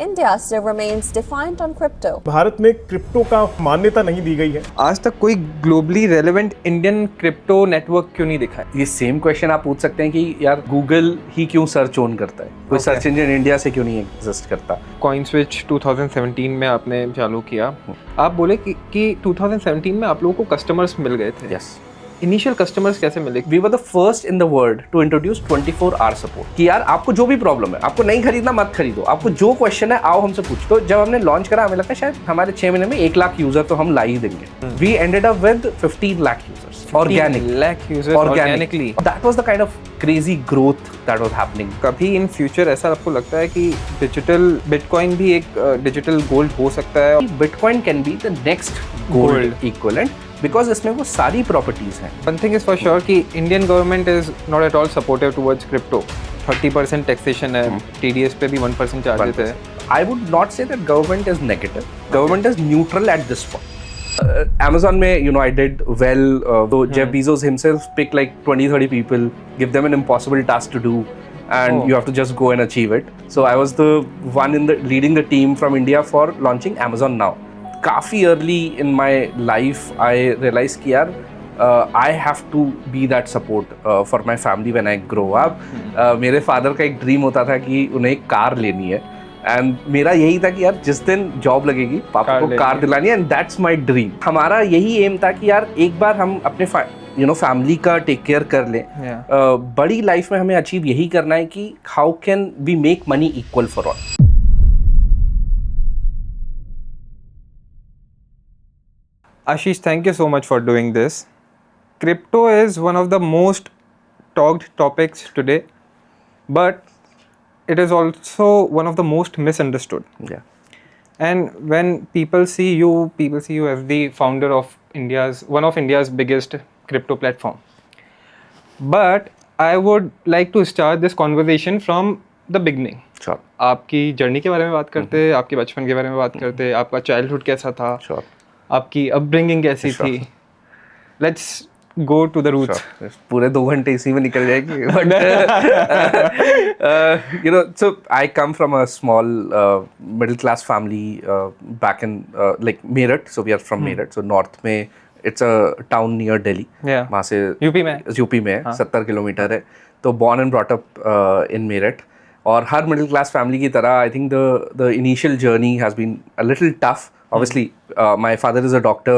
India still remains defiant on crypto. Bharat में crypto का मान्यता नहीं दी गई है। आज तक कोई globally relevant Indian crypto network क्यों नहीं दिखा है? ये सेम क्वेश्चन आप पूछ सकते हैं कि यार गूगल ही क्यों सर्च ऑन करता है, कोई सर्च इंजन इंडिया से क्यों नहीं एग्जिस्ट करता। CoinSwitch 2017 में आपने चालू किया, आप बोले कि 2017 में आप लोगों को कस्टमर्स मिल गए थे। यस, इनिशियल कस्टमर्स कैसे मिले? We were the first in the world to introduce 24 hour support कि यार आपको जो भी प्रॉब्लम है, आपको नहीं खरीदना मत खरीदो, आपको जो क्वेश्चन है आओ हमसे पूछो। तो जब हमने लॉन्च करा हमें लगा शायद हमारे 6 महीने में 1 लाख यूजर तो हम ला ही देंगे। We ended up with 15 lakh users organically. That was the kind of crazy growth that was happening. कभी इन फ्यूचर ऐसा आपको लगता है कि डिजिटल बिटकॉइन भी एक डिजिटल गोल्ड हो सकता है? Bitcoin can be the next gold equivalent because इसमें वो सारी प्रॉपर्टीज हैं। One thing is for sure कि Indian government is not at all supportive towards crypto. 30% taxation है, TDS पे भी 1% चार्जेस है। I would not say that government is negative. Government is neutral at this point. Amazon में, I did well. So Jeff Bezos himself picked like 20-30 people, give them an impossible task to do, and you have to just go and achieve it. So I was the one leading the team from India for launching Amazon Now. काफ़ी early in my life I realise कि यार I have to be that support for my family when I grow up. मेरे father का एक dream होता था कि उन्हें एक कार लेनी है, एंड मेरा यही था कि यार जिस दिन जॉब लगेगी पापा को कार दिलानी है, एंड दैट्स माई ड्रीम। हमारा यही एम था कि यार एक बार हम अपने फैमिली का टेक केयर कर लें। बड़ी लाइफ में हमें अचीव यही करना है कि how can we make money equal for all. Ashish, thank you so much for doing this. Crypto is one of the most talked topics today, but it is also one of the most misunderstood. Yeah. And when people see you as the founder of one of India's biggest crypto platform. But I would like to start this conversation from the beginning. Sure. आपकी journey के बारे में बात करते हैं, आपके बचपन के बारे में बात करते हैं, आपका चाइल्डहुड कैसा था? Sure. आपकी अपब्रिंगिंग कैसी थी? Let's go to the roots. पूरे 2 घंटे इसी में निकल जाएगी। But so I come from a small middle class family back in like Meerut. So we are from Meerut. So north में it's a town near Delhi. वहाँ से UP में है, 70 किलोमीटर है। तो born and brought up in Meerut. और हर middle class family की तरह I think the initial journey has been a little tough. Obviously, my father is a doctor,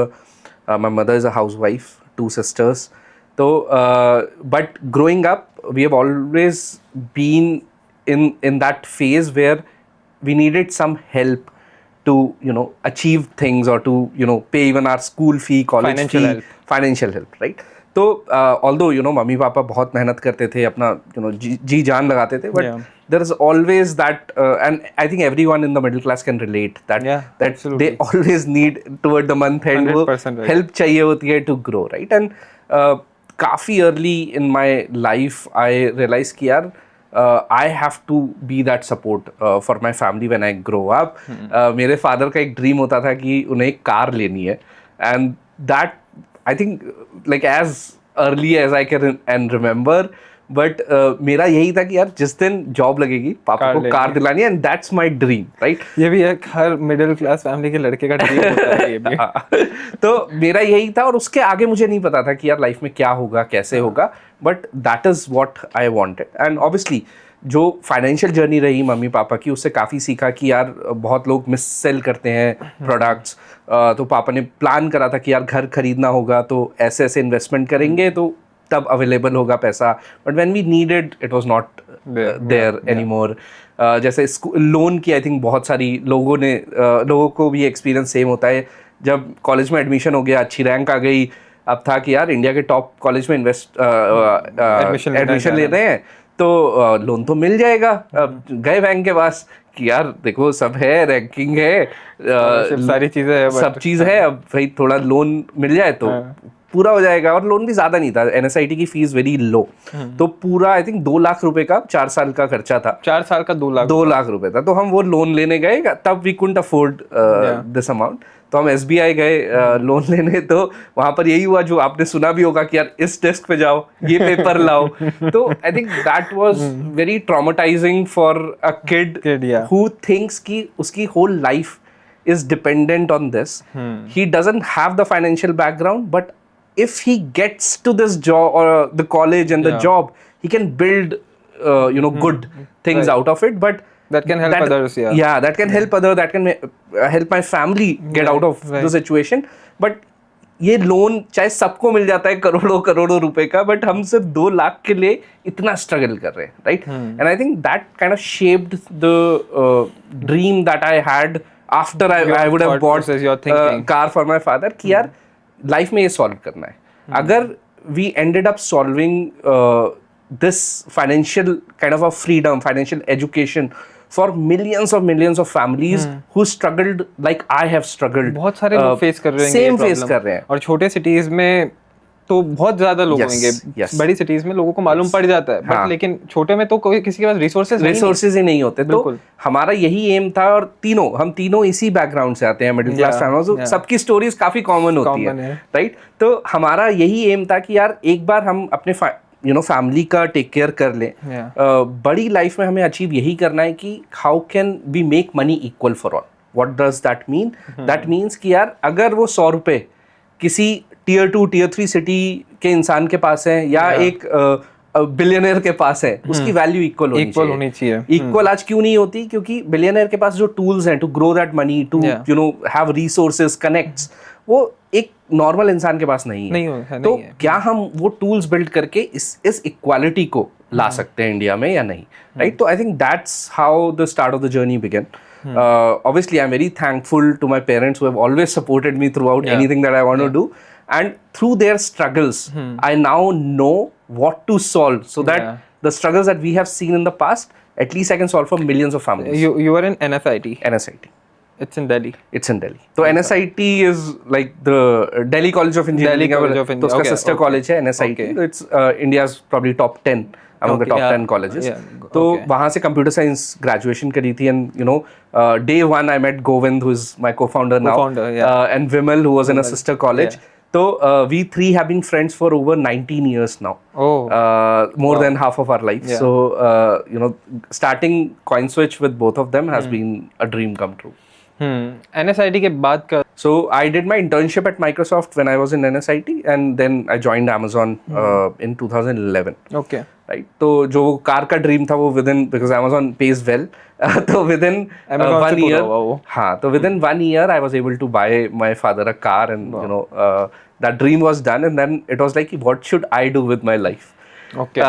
my mother is a housewife, 2 sisters. So, but growing up, we have always been in that phase where we needed some help to, achieve things or to, pay even our school fee, college financial help, right? तो although mummy papa बहुत मेहनत करते थे, अपना जी जान लगाते थे, but there is always that and I think everyone in the middle class can relate that they always need toward the month end वो help चाहिए होती है to grow, right? And काफ़ी early in my life I realized कि यार I have to be that support for my family when I grow up. मेरे father का एक ड्रीम होता था कि उन्हें एक कार लेनी है, and that I think like as early as I can remember, but मेरा यही था कि यार जिस दिन जॉब लगेगी पापा को कार दिलानी है, and that's my dream, right? ये भी एक हर मिडिल क्लास फैमिली के लड़के का ड्रीम होता है ये भी। तो मेरा यही था, और उसके आगे मुझे नहीं पता था कि यार लाइफ में क्या होगा, कैसे होगा, but that is what I wanted. And obviously जो फाइनेंशियल जर्नी रही मम्मी पापा की, उससे काफ़ी सीखा कि यार बहुत लोग मिस सेल करते हैं प्रोडक्ट्स। तो पापा ने प्लान करा था कि यार घर खरीदना होगा तो ऐसे ऐसे इन्वेस्टमेंट करेंगे तो तब अवेलेबल होगा पैसा, but when we needed it was not there anymore. जैसे लोन की आई थिंक बहुत सारी लोगों को भी एक्सपीरियंस सेम होता है। जब कॉलेज में एडमिशन हो गया, अच्छी रैंक आ गई, अब था कि यार इंडिया के टॉप कॉलेज में एडमिशन ले रहे हैं तो लोन तो मिल जाएगा। अब गए बैंक के पास कि यार देखो सब है, रैंकिंग है, सारी चीज़ें है, सब चीज़ है, अब भाई थोड़ा लोन मिल जाए तो पूरा हो जाएगा। और लोन भी ज़्यादा नहीं था, NSIT की फीस वेरी लो, तो पूरा आई थिंक 2 लाख रुपए का 4 साल का खर्चा था। 4 साल का 2 लाख रुपए था। तो हम वो लोन लेने गए, तब we couldn't afford this amount. तो हम SBI गए लोन लेने, तो वहाँ पर यही हुआ जो आपने सुना भी होगा कि यार इस डेस्क पे जाओ, ये पेपर लाओ. तो I think that was very traumatising for a kid who thinks कि उसकी whole life is dependent on this. He doesn't have the financial background, but if he gets to this job or the college and the job, he can build good things out of it. But that can help others. That can help others. That can help my family get out of the situation. But ये loan चाहे सबको मिल जाता है करोड़ों करोड़ों रुपए का, but हम सिर्फ 2 लाख के लिए इतना स्ट्रगल कर रहे हैं, right? And I think that kind of shaped the dream that I had after I would have bought a car for my father कि यार life में ये solve करना है. अगर we ended up solving this financial kind of a freedom, financial education for millions of families who struggled like I have struggled. बहुत सारे लोग face कर रहे हैं, same face कर रहे हैं. और छोटे cities में तो बहुत ज्यादा लोग होंगे. बड़ी सिटीज में लोगों को मालूम पड़ जाता है, बट लेकिन छोटे में तो कोई किसी के पास रिसोर्सेज ही नहीं होते. तो हमारा यही एम था, और हम तीनों इसी बैकग्राउंड से आते हैं, मिडिल क्लास फैमिली. सबकी स्टोरीज काफी कॉमन होती है, राइट? तो हमारा यही एम था कि यार एक बार हम अपने फैमिली का टेक केयर कर लें. बड़ी लाइफ में हमें अचीव यही करना है कि how can we make money equal for all. What does that mean? That means कि यार अगर वो 100 रुपए किसी Tier 2, Tier 3 सिटी के इंसान के पास है, या एक बिलियनर के पास है, उसकी वैल्यू इक्वल होनी चाहिए. इक्वल आज क्यों नहीं होती? क्योंकि बिलियनर के पास जो टूल्स हैं to grow that money, to have resources, connects, वो एक नॉर्मल इंसान के पास नहीं है. तो क्या हम वो टूल्स बिल्ड करके इस इक्वालिटी को ला सकते हैं इंडिया में या नहीं, राइट? तो I think that's how the start of the journey began. Obviously, I'm very thankful to my parents who have always supported me throughout anything that I want to do. And through their struggles, I now know what to solve, so that the struggles that we have seen in the past, at least I can solve for millions of families. You are in NSIT. NSIT. It's in Delhi. It's in Delhi. So NSIT is like the Delhi College of Engineering. Delhi College of Engineering. So उसका sister college है NSIT. So it's India's probably top 10 among the top 10 colleges. तो वहाँ से computer science graduation करी थी, and day one I met Govind, who is my co-founder now, and Vimal, who was in a sister college. So we 3 have been friends for over 19 years now. More than half of our life. So starting CoinSwitch with both of them has been a dream come true. NSIT के बाद का. So I did my internship at Microsoft when I was in NSIT, and then I joined Amazon in 2011. Okay. Right. तो जो car का dream था वो because Amazon pays well. तो within 1 year, हाँ, तो within 1 year I was able to buy my father a car, and that dream was done. And then it was like, what should I do with my life? Okay.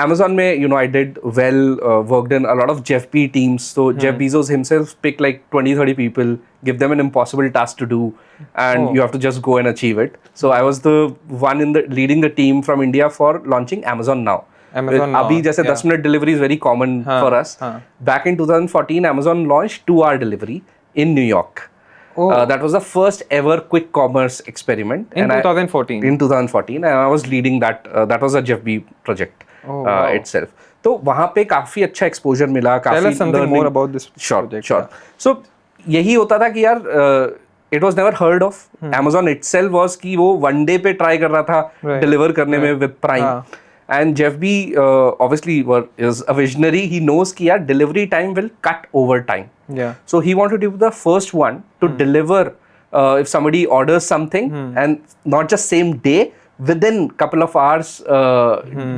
Amazon में I did well, worked in a lot of Jeff B teams. So Jeff Bezos himself picked like 20-30 people, give them an impossible task to do, and you have to just go and achieve it. So I was the one leading the team from India for launching Amazon Now. अभी जैसे 10 minute delivery is very common for us. Back in 2014, Amazon launched 2-hour delivery in New York. That was the first ever quick commerce experiment. In 2014? In 2014, and I was leading that. That was a Jeff B project itself. तो वहाँ पे काफी अच्छा exposure मिला. Tell us something more about this project. Sure. So यही होता था कि यार it was never heard of. Amazon itself was कि वो one day पे try कर रहा था deliver करने में with Prime. And Jeff B obviously is a visionary. He knows कि यार delivery time will cut over time. So he wanted to be the first one to deliver if somebody orders something, and not just same day, within couple of hours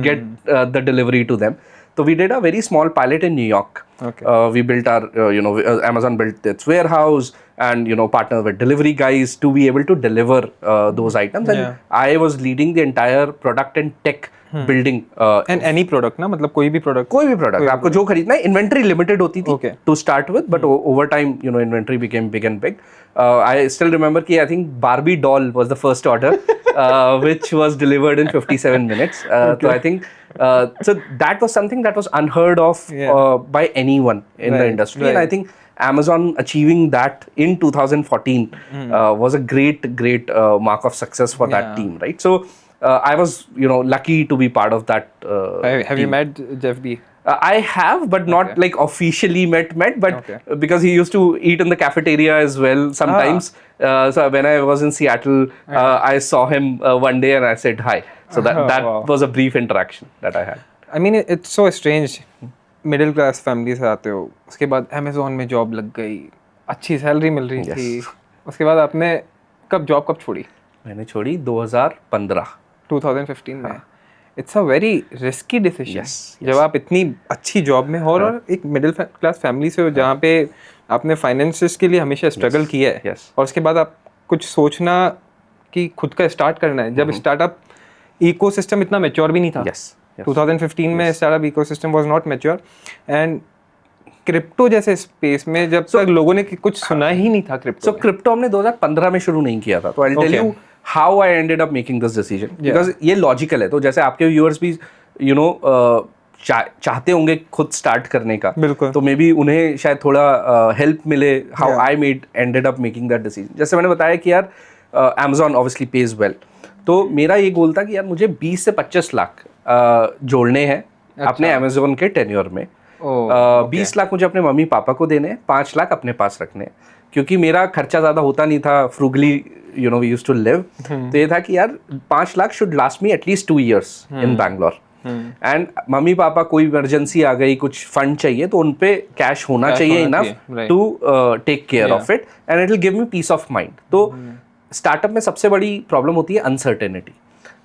get the delivery to them. So we did a very small pilot in New York. We built our, Amazon built its warehouse, and partnered with delivery guys to be able to deliver those items. And I was leading the entire product and tech building. And any product ना, मतलब कोई भी product आपको जो खरीदना है. Inventory limited होती थी to start with, but over time inventory became big and big. I still remember कि I think Barbie doll was the first order, which was delivered in 57 minutes. So I think so that was something that was unheard of by anyone in the industry. And I think Amazon achieving that in 2014 was a great mark of success for that team, right? So I was lucky to be part of that. Have you met Jeff B? I have, but not like officially met, but because he used to eat in the cafeteria as well sometimes. So when I was in Seattle, I saw him one day and I said hi. So that was a brief interaction that I had. I mean, it's so strange. Middle class family से आते हो, उसके बाद Amazon में job लग गई, अच्छी salary मिल रही थी, उसके बाद आपने जॉब कब छोड़ी? मैंने छोड़ी 2015 में. It's a very risky decision जब आप इतनी अच्छी जॉब में हो और एक मिडिल क्लास फैमिली से हो जहाँ पे आपने फाइनेंसेस के लिए हमेशा स्ट्रगल किया है और उसके बाद आप कुछ सोचना कि खुद का स्टार्ट करना है. जब स्टार्टअप इकोसिस्टम इतना मैच्योर भी नहीं था. 2015 में startup ecosystem was not mature and crypto जैसे स्पेस में जब तक लोगों ने कुछ सुना ही नहीं था क्रिप्टो. सो क्रिप्टो हमने 2015 में शुरू नहीं किया था. तो I tell you how I ended up making this decision because ये logical है. तो जैसे आपके viewers भी you know चाहते होंगे खुद start करने का, तो मे बी उन्हें शायद थोड़ा help मिले how I ended up making that decision. जैसे मैंने बताया कि यार Amazon obviously pays well. तो मेरा ये गोल था कि यार मुझे 20 से 25 लाख जोड़ने हैं अपने Amazon के tenure में. 20 लाख मुझे अपने मम्मी पापा को देने हैं, 5 लाख अपने पास रखने हैं क्योंकि मेरा खर्चा ज़्यादा होता नहीं था. Frugally you know we used to live. तो ये था कि यार 5 lakh should last me at least 2 years in Bangalore. And mummy papa कोई इमरजेंसी आ गई, कुछ फंड चाहिए तो उन पे कैश होना चाहिए enough to take care of it and it will give me peace of mind. तो स्टार्टअप में सबसे बड़ी प्रॉब्लम होती है अनसर्टेनिटी.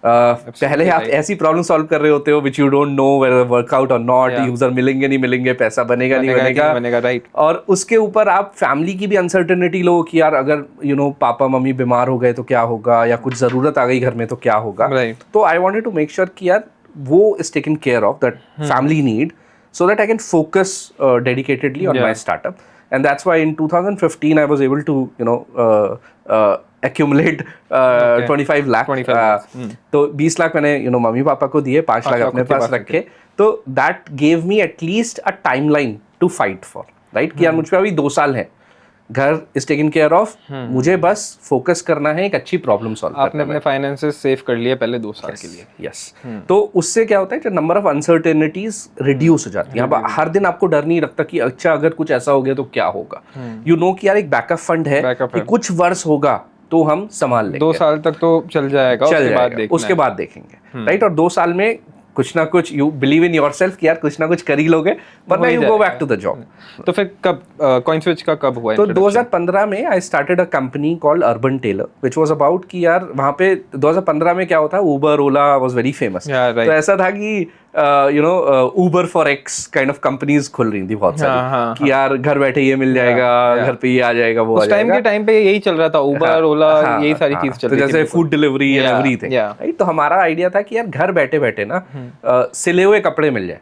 पहले आप ऐसी प्रॉब्लम सॉल्व कर रहे होते हो which you don't know whether workout और नॉट, यूजर मिलेंगे नहीं मिलेंगे, पैसा बनेगा नहीं बनेगा, राइट. और उसके ऊपर आप फैमिली की भी अनसर्टेनिटी लो कि यार अगर यू नो पापा मम्मी बीमार हो गए तो क्या होगा, या कुछ जरूरत आ गई घर में तो क्या होगा. तो I wanted to make sure कि यार वो is taken care of that family need so that I can focus dedicatedly on my startup. And that's why in 2015 I was able to accumulate 25 lakh. तो 20 लाख मैंने mummy papa को दिए, 5 लाख अपने पास रखे. तो that gave me at least a timeline to fight for, right? कि यार मुझ पे अभी 2 साल है, घर इज टेकन केयर ऑफ, मुझे बस फोकस करना है एक अच्छी प्रॉब्लम सॉल्व करना. आपने अपने फाइनेंसेस सेव कर लिए पहले 2 साल के लिए. यस. तो उससे क्या होता है कि नंबर ऑफ अनसर्टेनिटीज रिड्यूस हो जाती है. हर दिन आपको डर नहीं लगता कि अच्छा अगर कुछ ऐसा हो गया तो क्या होगा. यू नो कि यार एक बैकअप फंड है कि कुछ वर्ष होगा तो हम संभाल लेंगे. 2 साल तक तो चल जाएगा, उसके बाद देखेंगे, राइट. और 2 साल में कुछ ना कुछ यू बिलीव इन योरसेल्फ कि यार कुछ ना कुछ कर ही लोगे, वरना you go back to the job. तो फिर कब CoinSwitch का कब हुआ? तो 2015 में I started a company called urban tailor which was about कि यार वहाँ पे 2015 में क्या होता है, Uber Ola was very famous. तो ऐसा था कि you know Uber for X kind of companies खुल रही थी बहुत सारी कि यार घर बैठे ये मिल जाएगा, घर पे ये आ जाएगा, वो आ जाएगा. उस टाइम पे यही चल रहा था, उबर ओला यही सारी चीज चल रही थी, जैसे food delivery and everything, right. तो हमारा आइडिया था कि यार घर बैठे बैठे ना सिले हुए कपड़े मिल जाए.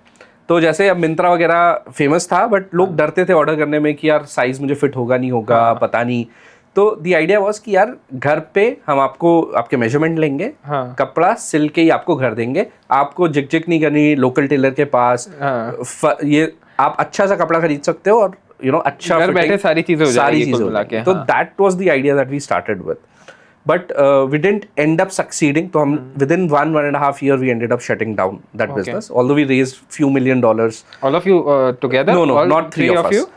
तो जैसे अब मिंत्रा वगैरह फेमस था, बट लोग डरते थे ऑर्डर करने में कि यार साइज मुझे फिट होगा नहीं होगा, पता नहीं. तो द आइडिया वाज कि यार घर पे हम आपको आपके मेजरमेंट लेंगे, कपड़ा सिल के ही आपको घर देंगे, आपको जिक नहीं करनी लोकल टेलर के पास. ये आप अच्छा सा कपड़ा खरीद सकते हो और यू नो अच्छा घर बैठे सारी चीजें हो जाएगी. तो that was the idea that we started with. But we didn't end up succeeding. So within 1.5 years, we ended up shutting down that business. Although we raised few $1 million. All of you together? No, not three of us.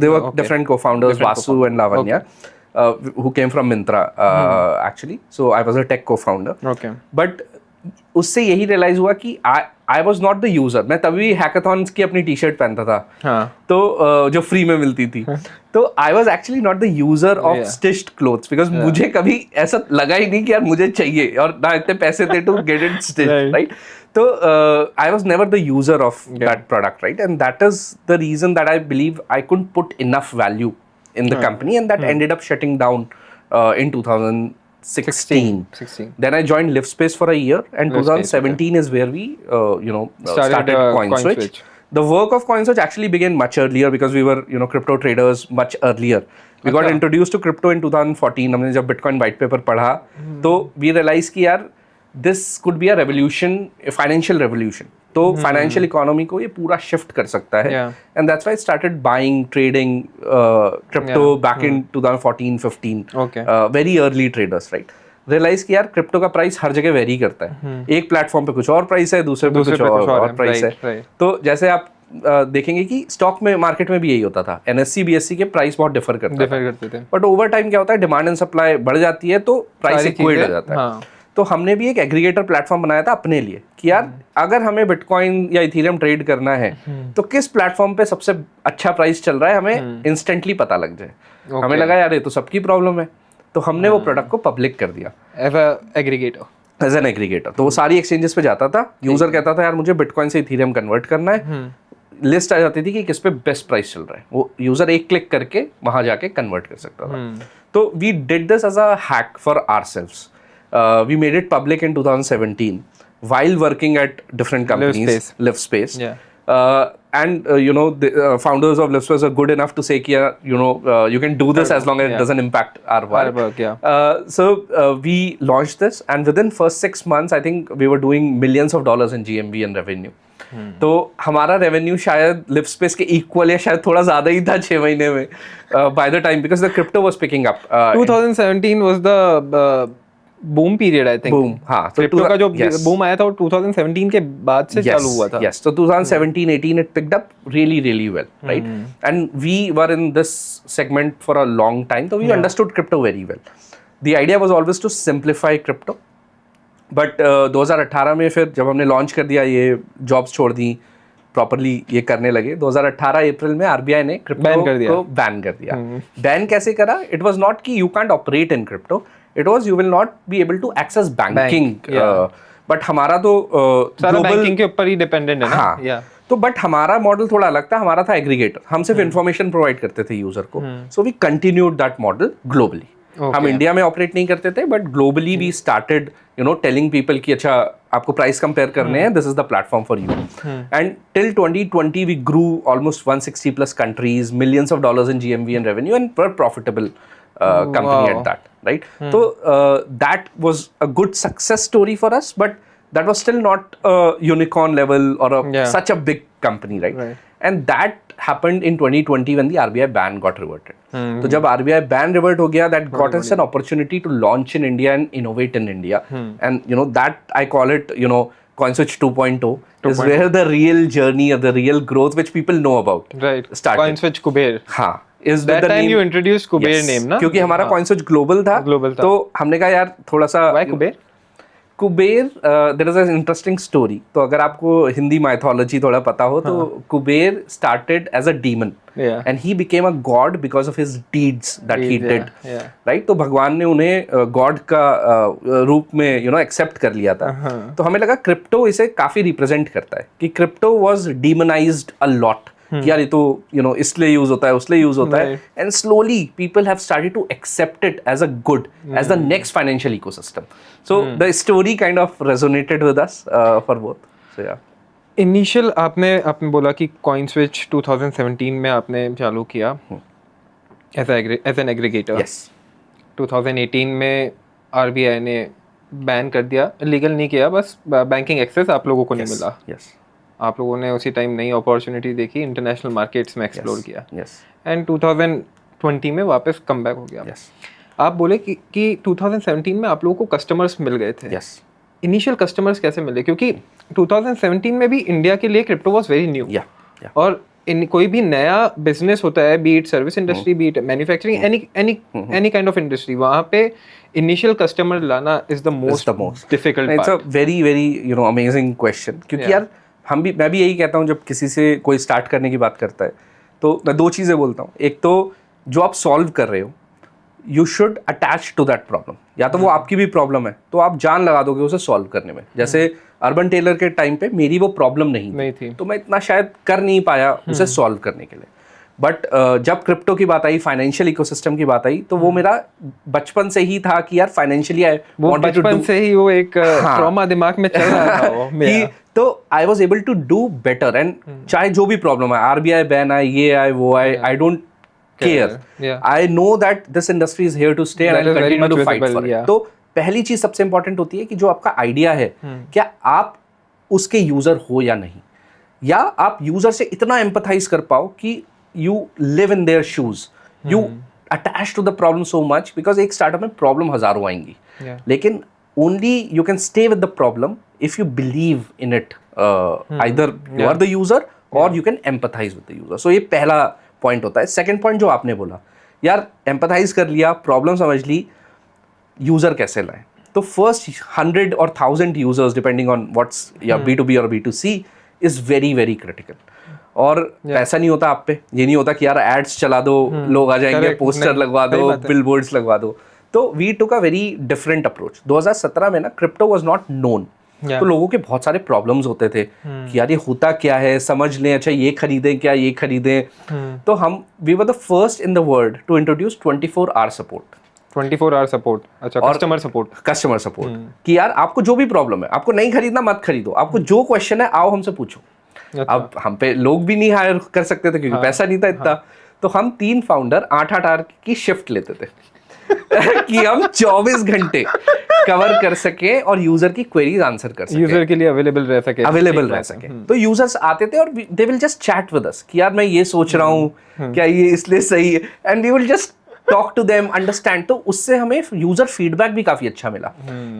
They were different co-founders, Vasu and Lavanya, who came from Myntra actually. So I was a tech co-founder. Okay. But उससे यही realise हुआ कि I was not the user. मैं तभी hackathons की अपनी T shirt पहनता था, तो जो फ्री में मिलती थी. तो I was actually not the user of stitched clothes because मुझे कभी ऐसा लगा ही नहीं कि यार मुझे चाहिए और ना इतने पैसे थे to get it stitched, right. तो I was never the user of that product, right. And that is the reason that I believe I couldn't put enough value in the company, and that ended up shutting down in 2016. Then I joined Livspace for a year, and 2017 is where we started CoinSwitch. The work of CoinSwitch actually began much earlier because we were crypto traders much earlier. We got introduced to crypto in 2014. हमने जब Bitcoin white paper पढ़ा तो we realized कि यार this could be a revolution, a financial revolution. तो financial economy को ये पूरा शिफ्ट कर सकता है. And that's why I started buying trading crypto back in 2014-15. Very early traders, right. Realise कि यार क्रिप्टो का प्राइस हर जगह वेरी करता है. एक प्लेटफॉर्म पे कुछ और प्राइस है, दूसरे पे कुछ और प्राइस है. तो जैसे आप देखेंगे कि स्टॉक में मार्केट में भी यही होता था, NSE BSE के प्राइस बहुत डिफर करते थे, बट ओवर टाइम क्या होता है, डिमांड एंड सप्लाई बढ़ जाती है तो प्राइस इक्वेट हो जाता है। हाँ. तो हमने भी एक एग्रीगेटर प्लेटफॉर्म बनाया था अपने लिए कि यार अगर हमें बिटकॉइन या इथेरियम ट्रेड करना है तो किस प्लेटफॉर्म पे सबसे अच्छा प्राइस चल रहा है हमें इंस्टेंटली पता लग जाए। हमें लगा यार ये तो सबकी प्रॉब्लम है, तो हमने वो प्रोडक्ट को पब्लिक कर दिया एज एन एग्रीगेटर। तो वो सारी एक्सचेंजेस पे जाता था, यूजर कहता था यार मुझे बिटकॉइन से इथेरियम कन्वर्ट करना है, लिस्ट आ जाती थी कि किस पे बेस्ट प्राइस चल रहा है, वो यूजर एक क्लिक करके वहां जाके कन्वर्ट कर सकता था। तो we did this as a hack for ourselves. We made it public in 2017 while working at different companies, LiveSpace. And the founders of LiveSpace are good enough to say कि you can do this as long as it doesn't impact our work. So we launched this, and within first 6 months I think we were doing millions of dollars in GMV and revenue. तो हमारा revenue शायद लिवस्पेस के equal या शायद थोड़ा ज्यादा ही था 6 महीने में by the time, because the crypto was picking up. 2017 was the boom period I think. Boom, हाँ, क्रिप्टो का जो बूम आया था वो 2017 के बाद से चालू हुआ था। Yes, so 2017-18 it picked up really well, right? And we were in this segment for a long time, so we understood crypto very well. The idea was always to simplify crypto, but 2018 में फिर जब हमने launch कर दिया, ये jobs छोड़ दी, properly ये करने लगे, 2018 अप्रैल में RBI ने क्रिप्टो को बैन कर दिया। बैन कैसे करा? इट वाज नॉट कि you can't operate in crypto, it was you will not be able to access banking. But हमारा तो सारा बैंकिंग के ऊपर ही डिपेंडेंट है ना। हाँ, तो बट हमारा मॉडल थोड़ा अलग था, हमारा था एग्रीगेटर, हम सिर्फ इन्फॉर्मेशन प्रोवाइड करते थे यूजर को। So we continued that model globally. हम इंडिया में ऑपरेट नहीं करते थे, but globally we started telling people कि अच्छा आपको प्राइस कंपेयर करने हैं, this is the platform for you. And till 2020 we grew almost 160 plus countries, millions of dollars in GMV and revenue, and were profitable company at that, right? So that was a good success story for us, but that was still not a unicorn level or such a big company, right? And that happened in 2020 when the RBI ban got reverted. So जब RBI ban revert हो गया, that got us an opportunity to launch in India and innovate in India. And that I call it CoinSwitch 2.0 is where the real journey or the real growth which people know about started. CoinSwitch Kuber. हाँ, is that time you introduced Kuber name ना? क्योंकि हमारा CoinSwitch global था, तो हमने कहा यार थोड़ा सा Why Kuber? Kuber, there is an interesting story. तो अगर आपको हिंदी mythology थोड़ा पता हो, तो Kuber started as a demon, and he became a god because of his deeds that he did, right? तो भगवान ने उन्हें god का रूप में accept कर लिया था। तो हमें लगा क्रिप्टो इसे काफी रिप्रेजेंट करता है, कि crypto was demonized a lot, कि यार ये तो इसलिए यूज होता है, उसलिए यूज होता है, and slowly people have started to accept it as a good, as the next financial ecosystem. So the story kind of resonated with us for both. So yeah initial आपने बोला कि CoinSwitch 2017 में आपने चालू किया as an aggregator. Yes, 2018 में RBI ने ban कर दिया, लीगल नहीं किया, बस बैंकिंग एक्सेस आप लोगों को नहीं मिला। यस, आप लोगों ने उसी टाइम नई अपॉर्चुनिटी देखी, इंटरनेशनल मार्केट्स में एक्सप्लोर किया, एंड 2020 में वापस कम बैक हो गया। आप बोले कि 2017 में आप लोगों को कस्टमर्स मिल गए थे। इनिशियल कस्टमर्स कैसे मिले? क्योंकि 2017 में भी इंडिया के लिए क्रिप्टो वाज वेरी न्यू, और कोई भी नया बिजनेस होता है, B it service industry, B it manufacturing, any kind of industry, वहाँ पे इनिशियल कस्टमर लाना is the most difficult part. It's a very very amazing question, क्योंकि यार मैं भी यही कहता हूँ, जब किसी से कोई स्टार्ट करने की बात करता है तो मैं 2 चीज़ें बोलता हूँ। एक तो जो आप सॉल्व कर रहे हो, you should attach to that problem, या तो वो आपकी भी प्रॉब्लम है तो आप जान लगा दोगे उसे सॉल्व करने में। जैसे अर्बन टेलर के टाइम पे मेरी वो प्रॉब्लम नहीं थी, तो मैं इतना शायद कर नहीं पाया उसे सॉल्व करने के लिए। बट जब क्रिप्टो की बात आई, फाइनेंशियल इकोसिस्टम की बात आई, तो वो मेरा बचपन से ही था कि यार financially I wanted to do, से ही वो एक ट्रॉमा दिमाग में चल रहा था वो कि तो I was able to do better. And चाहे जो भी प्रॉब्लम है, RBI बैन आए, ये आए, वो आए, I don't care, I know that this industry is here to stay and I will continue to fight for it. तो पहली चीज सबसे इंपॉर्टेंट होती है कि जो आपका आइडिया है, क्या आप उसके यूजर हो या नहीं, या आप यूजर से इतना एम्पथाइज कर पाओ कि you live in their shoes, you attach to the problem so much, because एक startup में problem हजारों आएंगी, लेकिन only you can stay with the problem if you believe in it, either you are the user और you can empathise with the user. सो ये पहला point होता है. सेकंड पॉइंट जो आपने बोला, यार एम्पथाइज कर लिया, प्रॉब्लम समझ ली, यूजर कैसे लाए. तो फर्स्ट 100 और 1000 यूजर्स डिपेंडिंग ऑन व्हाट्स या B2B और B2C is very very critical. और पैसा नहीं होता आप पे, ये नहीं होता कि यार एड्स चला दो, लोग आ जाएंगे, पोस्टर लगवा दो, बिलबोर्ड्स लगवा दो. तो we took a very different approach. 2017 में ना क्रिप्टो वाज नॉट नोन. तो लोगों के बहुत सारे प्रॉब्लम्स होते थे कि यार ये होता क्या है, समझ लें, अच्छा ये खरीदें क्या, ये खरीदें. तो हम we were the first in the world to introduce 24 hour support. 24 hour support. अच्छा, कस्टमर सपोर्ट कि यार आपको जो भी प्रॉब्लम है, आपको नहीं खरीदना मत खरीदो, आपको जो क्वेश्चन है आओ हमसे पूछो. अब हम पे लोग भी नहीं हायर कर सकते थे क्योंकि पैसा नहीं था इतना. तो हम 3 फाउंडर 8-8 आवर की शिफ्ट लेते थे कि हम 24 घंटे कवर कर सके और यूजर की क्वेरीज आंसर कर सके, यूजर के लिए अवेलेबल रह सके. तो यूजर्स आते थे और they will just chat with us कि यार मैं ये सोच रहा हूँ, क्या ये इसलिए सही है, and we will just talk to them, understand. तो उससे हमें यूजर फीडबैक भी काफी अच्छा मिला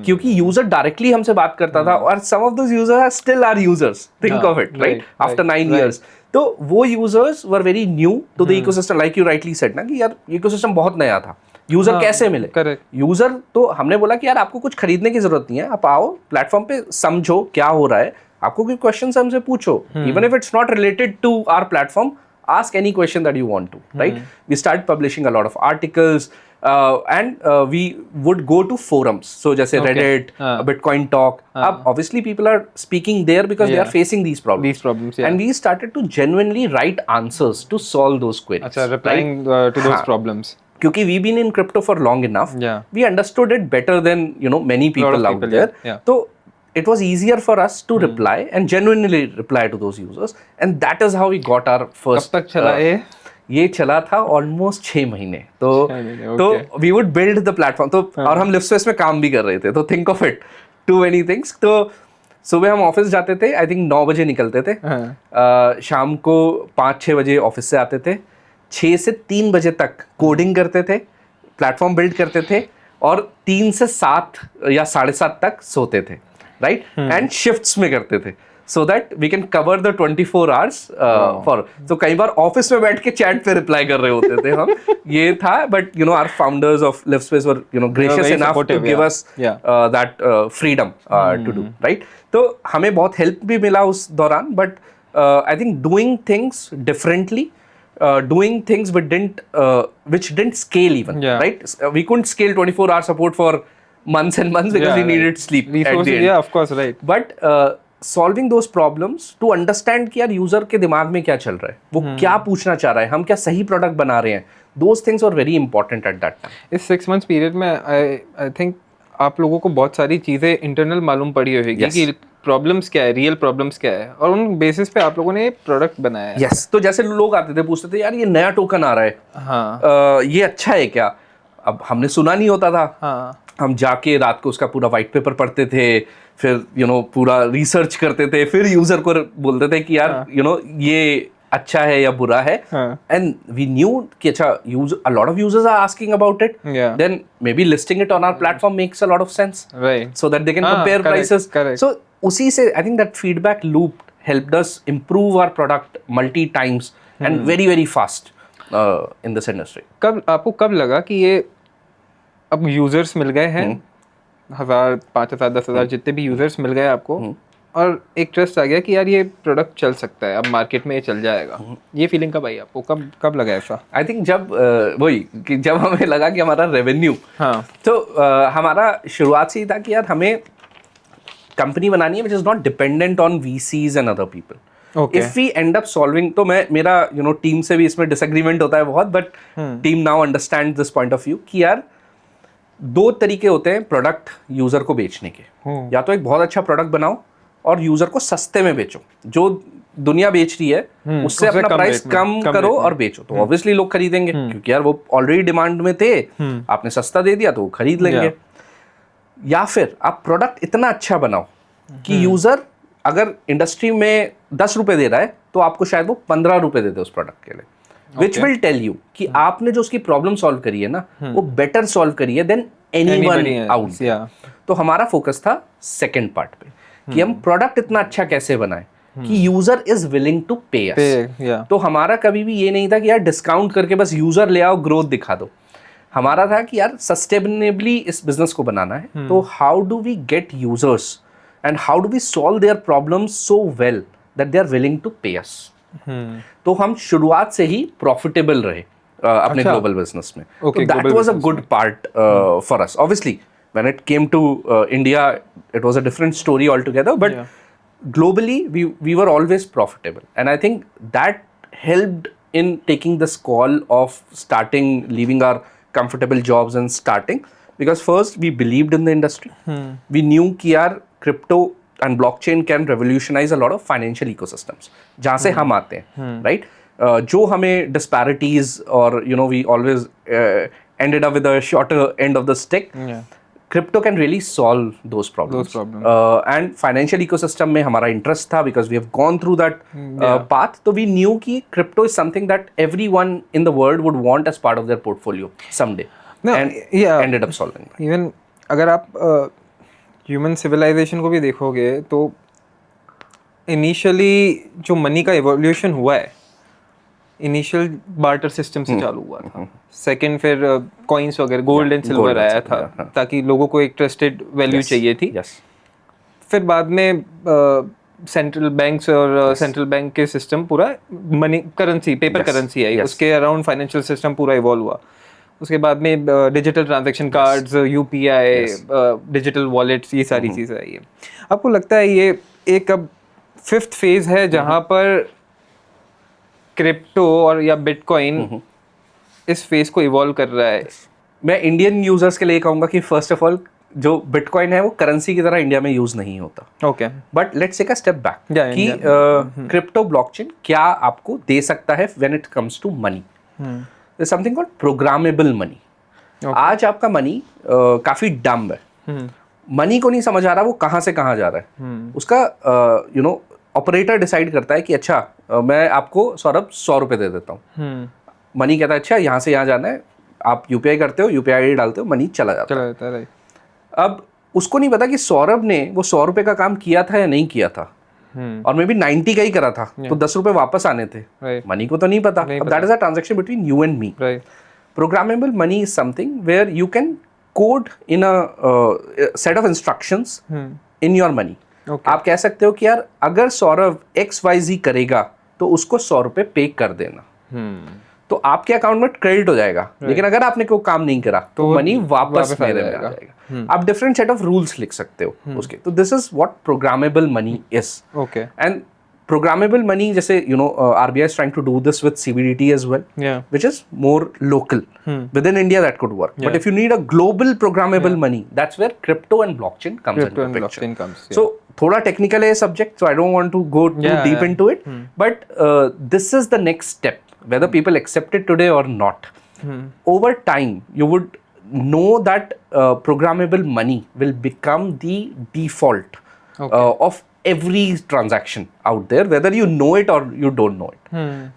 क्योंकि यूजर डायरेक्टली हमसे बात करता था. और some of those users are still our users, think of it, right, after 9 years. तो वो users were very new to the ecosystem, like you rightly said ना कि यार इकोसिस्टम बहुत नया था. यूजर कैसे मिले? करेक्ट. यूजर तो हमने बोला कि यार आपको कुछ खरीदने की जरूरत नहीं है, आप आओ प्लेटफॉर्म पे, समझो क्या हो रहा है, आपको कोई क्वेश्चन हमसे पूछो, even if it's not related to our platform, ask any question that you want to, right? We started publishing a lot of articles and we would go to forums, so jaise Reddit, Bitcoin Talk. Obviously people are speaking there because they are facing these problems, and we started to genuinely write answers to solve those queries. Acha, replying to those problems. Because we've been in crypto for long enough, we understood it better than many people out there. So it was easier for us to reply and genuinely reply to those users, and that is how we got our first. कब तक चला ये चला था almost 6 महीने. तो we would build the platform. तो और हम लिफ्टस्पेस में काम भी कर रहे थे. तो think of it, too many things. तो सुबह हम ऑफिस जाते थे, आई थिंक 9 बजे निकलते थे, शाम को 5-6 बजे ऑफिस से आते थे, 6 से 3 बजे तक कोडिंग करते थे, प्लेटफॉर्म बिल्ड करते थे, और 3 से 7 या 7:30 तक सोते थे, राइट, एंड शिफ्ट्स में करते थे, so that we can cover the 24 hours for. तो कई बार ऑफिस में बैठ के चैट पे रिप्लाई कर रहे होते थे हम. ये था, but our founders of Liftspace were gracious enough to give us that freedom to do, right. तो हमें बहुत हेल्प भी मिला उस दौरान, but I think doing things differently, doing things which didn't scale even, right? We couldn't scale 24-hour support for months and months because we needed sleep at the end. Yeah, of course, right. But solving those problems to understand कि यार user के दिमाग में क्या चल रहा है, वो क्या पूछना चाह रहा है, हम क्या सही प्रोडक्ट बना रहे हैं, those things were very important at that time. इस 6 months period में I think आप लोगों को बहुत सारी चीज़ें इंटरनल मालूम पड़ी होगी कि प्रॉब्लम्स क्या है, रियल प्रॉब्लम्स क्या है, और उन बेसिस पे आप लोगों ने प्रोडक्ट बनाया है. यस. तो जैसे लोग आते थे, पूछते थे यार ये नया टोकन आ रहा है, हाँ, ये अच्छा है क्या. अब हमने सुना नहीं होता था, हाँ, हम जाके रात को उसका पूरा वाइट पेपर पढ़ते थे, फिर पूरा रिसर्च करते थे, फिर यूजर को बोलते थे कि यार ये अच्छा है या बुरा है, एंड वी न्यू कि अच्छा a lot of users are asking about it, then maybe listing it on our platform makes a lot of sense, right, so that they can compare prices. So उसी से I think that feedback loop helped us improve our product multi times and very very fast in this industry. आपको कब लगा कि ये अब users मिल गए हैं, 1000, 5000, 10,000 जितने भी यूजर्स मिल गए आपको, और एक ट्रस्ट आ गया कि यार ये प्रोडक्ट चल सकता है, अब मार्केट में ये चल जाएगा, ये फीलिंग कब आई आपको, कब लगा ऐसा? आई थिंक जब वही कि जब हमें लगा कि हमारा रेवेन्यू, हाँ, तो हमारा शुरुआत से ही था कि यार हमें कंपनी बनानी है which is not dependent on VCs and other people. Okay. If we end up solving, तो मेरा टीम से भी इसमें डिसएग्रीमेंट होता है बहुत, but team now understand this point of view कि यार 2 तरीके होते हैं प्रोडक्ट यूजर को बेचने के. या तो एक बहुत अच्छा प्रोडक्ट बनाओ और यूजर को सस्ते में बेचो, जो दुनिया बेच रही है उससे अपना प्राइस कम करो और बेचो, तो ऑब्वियसली लोग खरीदेंगे क्योंकि यार वो ऑलरेडी डिमांड में थे, आपने सस्ता दे दिया तो वो खरीद लेंगे. या फिर आप प्रोडक्ट इतना अच्छा बनाओ कि यूजर अगर इंडस्ट्री में 10 रुपए दे रहा है तो आपको शायद वो 15 रुपए दे दे उस प्रोडक्ट के लिए, विच विल टेल यू कि आपने जो उसकी प्रॉब्लम सॉल्व करी है ना, वो बेटर सॉल्व करी है देन एनीवन आउट. तो हमारा फोकस था सेकंड पार्ट पे कि हम प्रोडक्ट इतना अच्छा कैसे बनाएं कि user is willing to pay us. तो हमारा कभी भी ये नहीं था कि यार डिस्काउंट करके बस यूजर ले आओ, ग्रोथ दिखा दो। हमारा था कि यार सस्टेनेबली इस बिजनेस को बनाना है, तो how do we get users and how do we solve their problems so well that they are willing to pay us. तो हम शुरुआत से ही प्रॉफिटेबल रहे अपने ग्लोबल बिजनेस में। तो that was a good part for us. Obviously when it came to India, it was a different story altogether, but globally we were always profitable, and I think that helped in taking this call of leaving our comfortable jobs and starting, because first we believed in the industry. We knew कि यार crypto and blockchain can revolutionize a lot of financial ecosystems जहाँ से हम आते हैं, right? जो हमें disparities और we always ended up with a shorter end of the stick. Crypto can really solve those problems. And financial ecosystem में हमारा interest था, because we have gone through that path. So we knew कि crypto is something that everyone in the world would want as part of their portfolio someday. Ended up solving that. Even अगर आप human civilization को भी देखोगे तो initially जो money का evolution हुआ है, इनिशियल बार्टर सिस्टम से चालू हुआ था। सेकंड फिर कॉइन्स वगैरह, गोल्ड एंड सिल्वर आया था, ताकि लोगों को एक ट्रस्टेड वैल्यू चाहिए थी। फिर बाद में सेंट्रल बैंक्स और सेंट्रल बैंक के सिस्टम पूरा मनी करेंसी, पेपर करेंसी आई, उसके अराउंड फाइनेंशियल सिस्टम पूरा इवॉल्व हुआ। उसके बाद में digital transaction cards, UPI, digital wallets, ये सारी चीज़ें आई है। आपको लगता है ये एक अब फिफ्थ फेज है जहाँ पर क्रिप्टो और या बिटकॉइन इस फेज को इवॉल्व कर रहा है? मैं इंडियन यूजर्स के लिए कहूंगा कि फर्स्ट ऑफ ऑल जो बिटकॉइन है वो करेंसी की तरह इंडिया में यूज नहीं होता। Okay, but let's take a step back कि क्रिप्टो ब्लॉकचेन क्या आपको दे सकता है when it comes to money. There is something called programmable money. आज आपका मनी काफी डम्ब है, मनी को नहीं समझ आ रहा वो कहाँ से कहाँ जा रहा है। उसका ऑपरेटर डिसाइड करता है कि अच्छा मैं आपको सौरभ 100 रुपये दे देता हूँ। मनी कहता है अच्छा यहाँ से यहाँ जाना है, आप यूपीआई करते हो, यूपीआई आईडी डालते हो, मनी चला जाता है। अब उसको नहीं पता कि सौरभ ने वो 100 रुपये का काम किया था या नहीं किया था, और मे बी 90 का ही करा था, तो 10 रुपये वापस आने थे। मनी को तो नहीं पता। अब that is a transaction between you and me. Programmable money is something where you can code in a set of instructions in your money. आप कह सकते हो कि यार अगर सौरभ XYZ करेगा तो उसको 100 रुपये पे कर देना, तो आपके अकाउंट में क्रेडिट हो जाएगा। लेकिन अगर आपने कोई काम नहीं करा तो मनी वापस मेरे में आ जाएगा। आप डिफरेंट सेट ऑफ रूल्स लिख सकते हो उसके। तो this is what programmable money is. Okay, and programmable money, जैसे RBI is trying to do this with CBDT as well, which is more local. Within India that could work, but if you need a global programmable money, that's where crypto and blockchain comes into the picture. So thoda technical है subject, so I don't want to go too deep into it, but this is the next step, whether people accept it today or not. Over time you would know that programmable money will become the default of every transaction out there, whether you know it or you don't know it.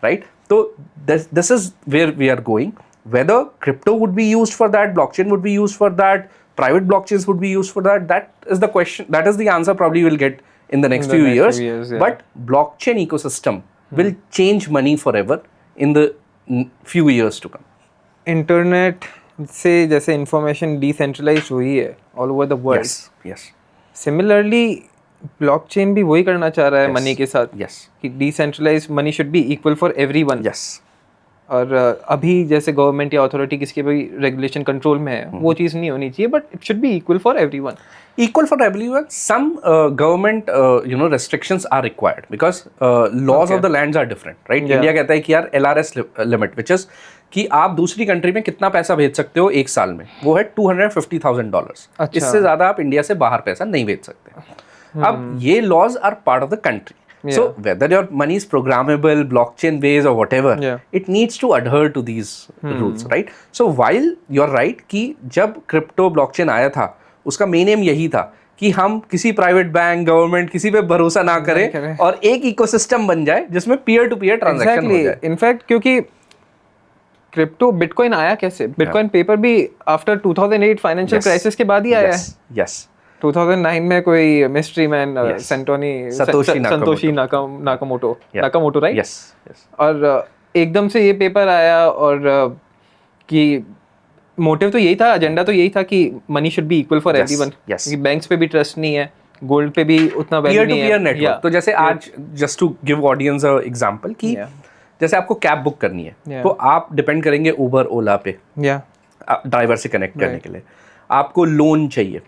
Right? So this is where we are going. Whether crypto would be used for that, blockchain would be used for that, private blockchains would be used for that, that is the question, that is the answer probably we'll get in the next few years. But blockchain ecosystem will change money forever in the few years to come. Internet से जैसे information decentralized हुई है all over the world. Yes. Similarly blockchain भी वही करना चाह रहा है मनी के साथ। कि decentralised money should be equal for everyone. और अभी जैसे गवर्नमेंट या अथॉरिटी किसी भी रेगुलेशन कंट्रोल में है, वो चीज़ नहीं होनी चाहिए, but it should be equal for everyone. Equal for everyone. Some government restrictions are required because laws of the lands are different, right? India कहता है कि यार LRS limit, which is कि आप दूसरी कंट्री में कितना पैसा भेज सकते हो एक साल में, वो है $250,000। इससे ज़्यादा आप इंडिया से बाहर पैसा नहीं भेज सकते। अब ये laws are part of the country. So whether your money is programmable, blockchain based or whatever, it needs to adhere to these rules, right? So while you're right कि जब crypto blockchain आया था, उसका मेन एम यही था कि हम किसी प्राइवेट बैंक, गवर्नमेंट किसी पे भरोसा ना करें और एक इकोसिस्टम बन जाए जिसमें पीयर टू पीयर ट्रांजैक्शन हो जाए। इनफैक्ट क्योंकि क्रिप्टो बिटकॉइन आया कैसे? बिटकॉइन पेपर भी आफ्टर 2008 फाइनेंशियल क्राइसिस के बाद ही आया है। यस, 2009 में कोई mystery man Yes. Santoshi Nakamoto right? Yes yes और एकदम से ये पेपर आया और कि मोटिव तो यही था, एजेंडा तो यही था कि money should be equal for everyone, yes. क्योंकि बैंक्स पे भी ट्रस्ट नहीं है, गोल्ड पे भी उतना वैल्यू पीयर टू नहीं पीयर है। नेटवर्क। तो जैसे आज just to give audience a example कि Yeah. जैसे आपको कैब बुक करनी है Yeah. तो आप डिपेंड करेंगे उबर ओला पे या ड्राइवर से कनेक्ट करने के लिए। आपको लोन चाहिए,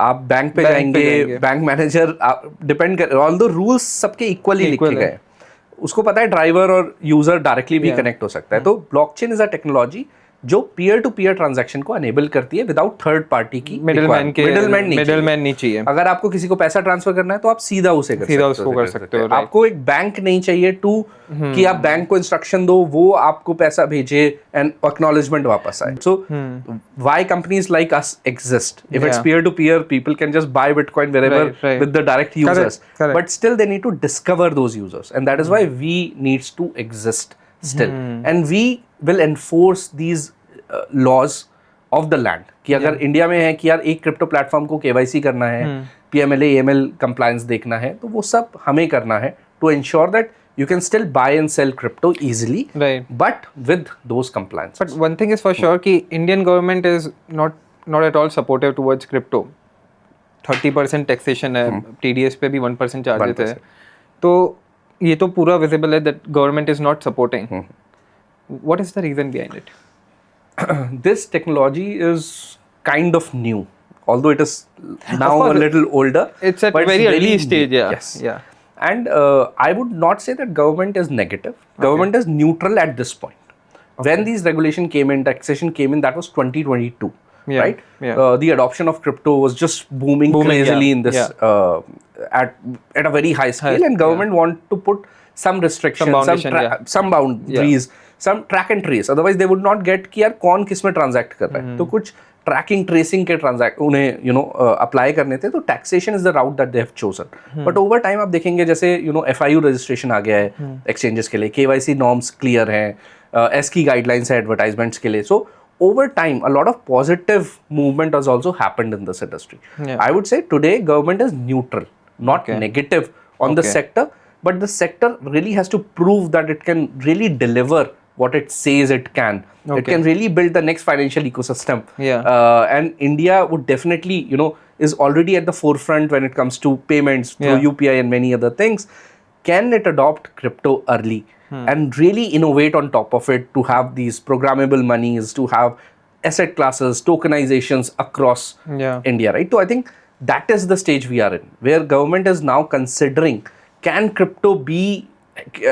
आप बैंक पे बैंक पे जाएंगे, जाएंगे। बैंक मैनेजर डिपेंड कर, ऑल द रूल्स सबके इक्वली लिखे Equal है। गए, उसको पता है ड्राइवर और यूजर डायरेक्टली भी Yeah. कनेक्ट हो सकता है। तो ब्लॉकचेन इज अ टेक्नोलॉजी जो पीयर टू पीयर ट्रांजैक्शन को अनेबल करती है विदाउट थर्ड पार्टी की मिडलमैन मिडलमैन नहीं चाहिए। अगर आपको किसी को पैसा ट्रांसफर करना है तो आप सीधा उसे सीधा उसको कर सकते हो, right. आपको एक बैंक नहीं चाहिए कि आप बैंक को इंस्ट्रक्शन दो, वो आपको पैसा भेजे एंड एक्नॉलेजमेंट वापस आए। So why companies like us exist, if it's Yeah. Peer to peer, people can just buy bitcoin wherever Right. with the direct users, correct. but still they need to discover those users, and that is why we needs to exist still, and we will enforce these laws of the land कि अगर India में है कि यार एक crypto platform को KYC करना है, पीएमएलए एएमएल कंप्लायंस देखना है, तो वो सब हमें करना है to ensure that you can still buy and sell crypto easily, Right. but with those compliances. But one thing is for sure कि Indian government is not at all supportive towards crypto. 30% taxation है, TDS पे भी 1% charges है, 1%. तो ये तो पूरा visible है that government is not supporting. What is the reason behind it? This technology is kind of new, although it is now course, a little older. It's at but very early new. stage, yeah. Yes. Yeah. And I would not say that government is negative. Government is neutral at this point. When these regulation came in, taxation came in, that was 2022, Yeah, right? yeah. The adoption of crypto was just booming crazily yeah, in this at a very high scale, and government want to put some restrictions, foundation, some boundaries, some track and trace. Otherwise, they would not get कि यार कौन किस में transact कर रहा है. तो कुछ ट्रैकिंग ट्रेसिंग के ट्रांजैक्ट उन्हें अप्लाई करने थे, तो taxation is the route that they have chosen. But over time आप देखेंगे जैसे FIU रजिस्ट्रेशन आ गया है एक्सचेंजेस के लिए, KYC नॉर्म्स क्लियर हैं, एस की गाइडलाइंस है एडवर्टाइजमेंट्स के लिए। सो over time a lot of positive movement has also happened in this industry. I would say today government is neutral, not negative on the sector, but the sector really has to prove that it can really deliver what it says it can. It can really build the next financial ecosystem. And India would definitely, is already at the forefront when it comes to payments through UPI and many other things. Can it adopt crypto early and really innovate on top of it to have these programmable monies, to have asset classes, tokenizations across India, right? So I think that is the stage we are in, where government is now considering, can crypto be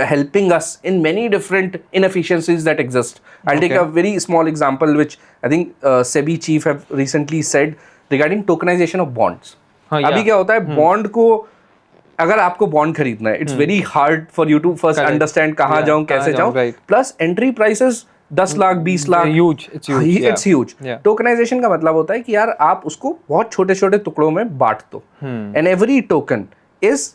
helping us in many different inefficiencies that exist. I'll take a very small example which I think SEBI chief have recently said regarding tokenization of bonds. अभी क्या होता है, bond को अगर आपको bond खरीदना है, it's very hard for you to first understand कहाँ जाऊँ कैसे जाऊँ, plus entry prices 10 lakh 20 lakh, it's huge. Tokenisation का मतलब होता है कि यार आप उसको बहुत छोटे छोटे टुकड़ों में बांट दो, and every token is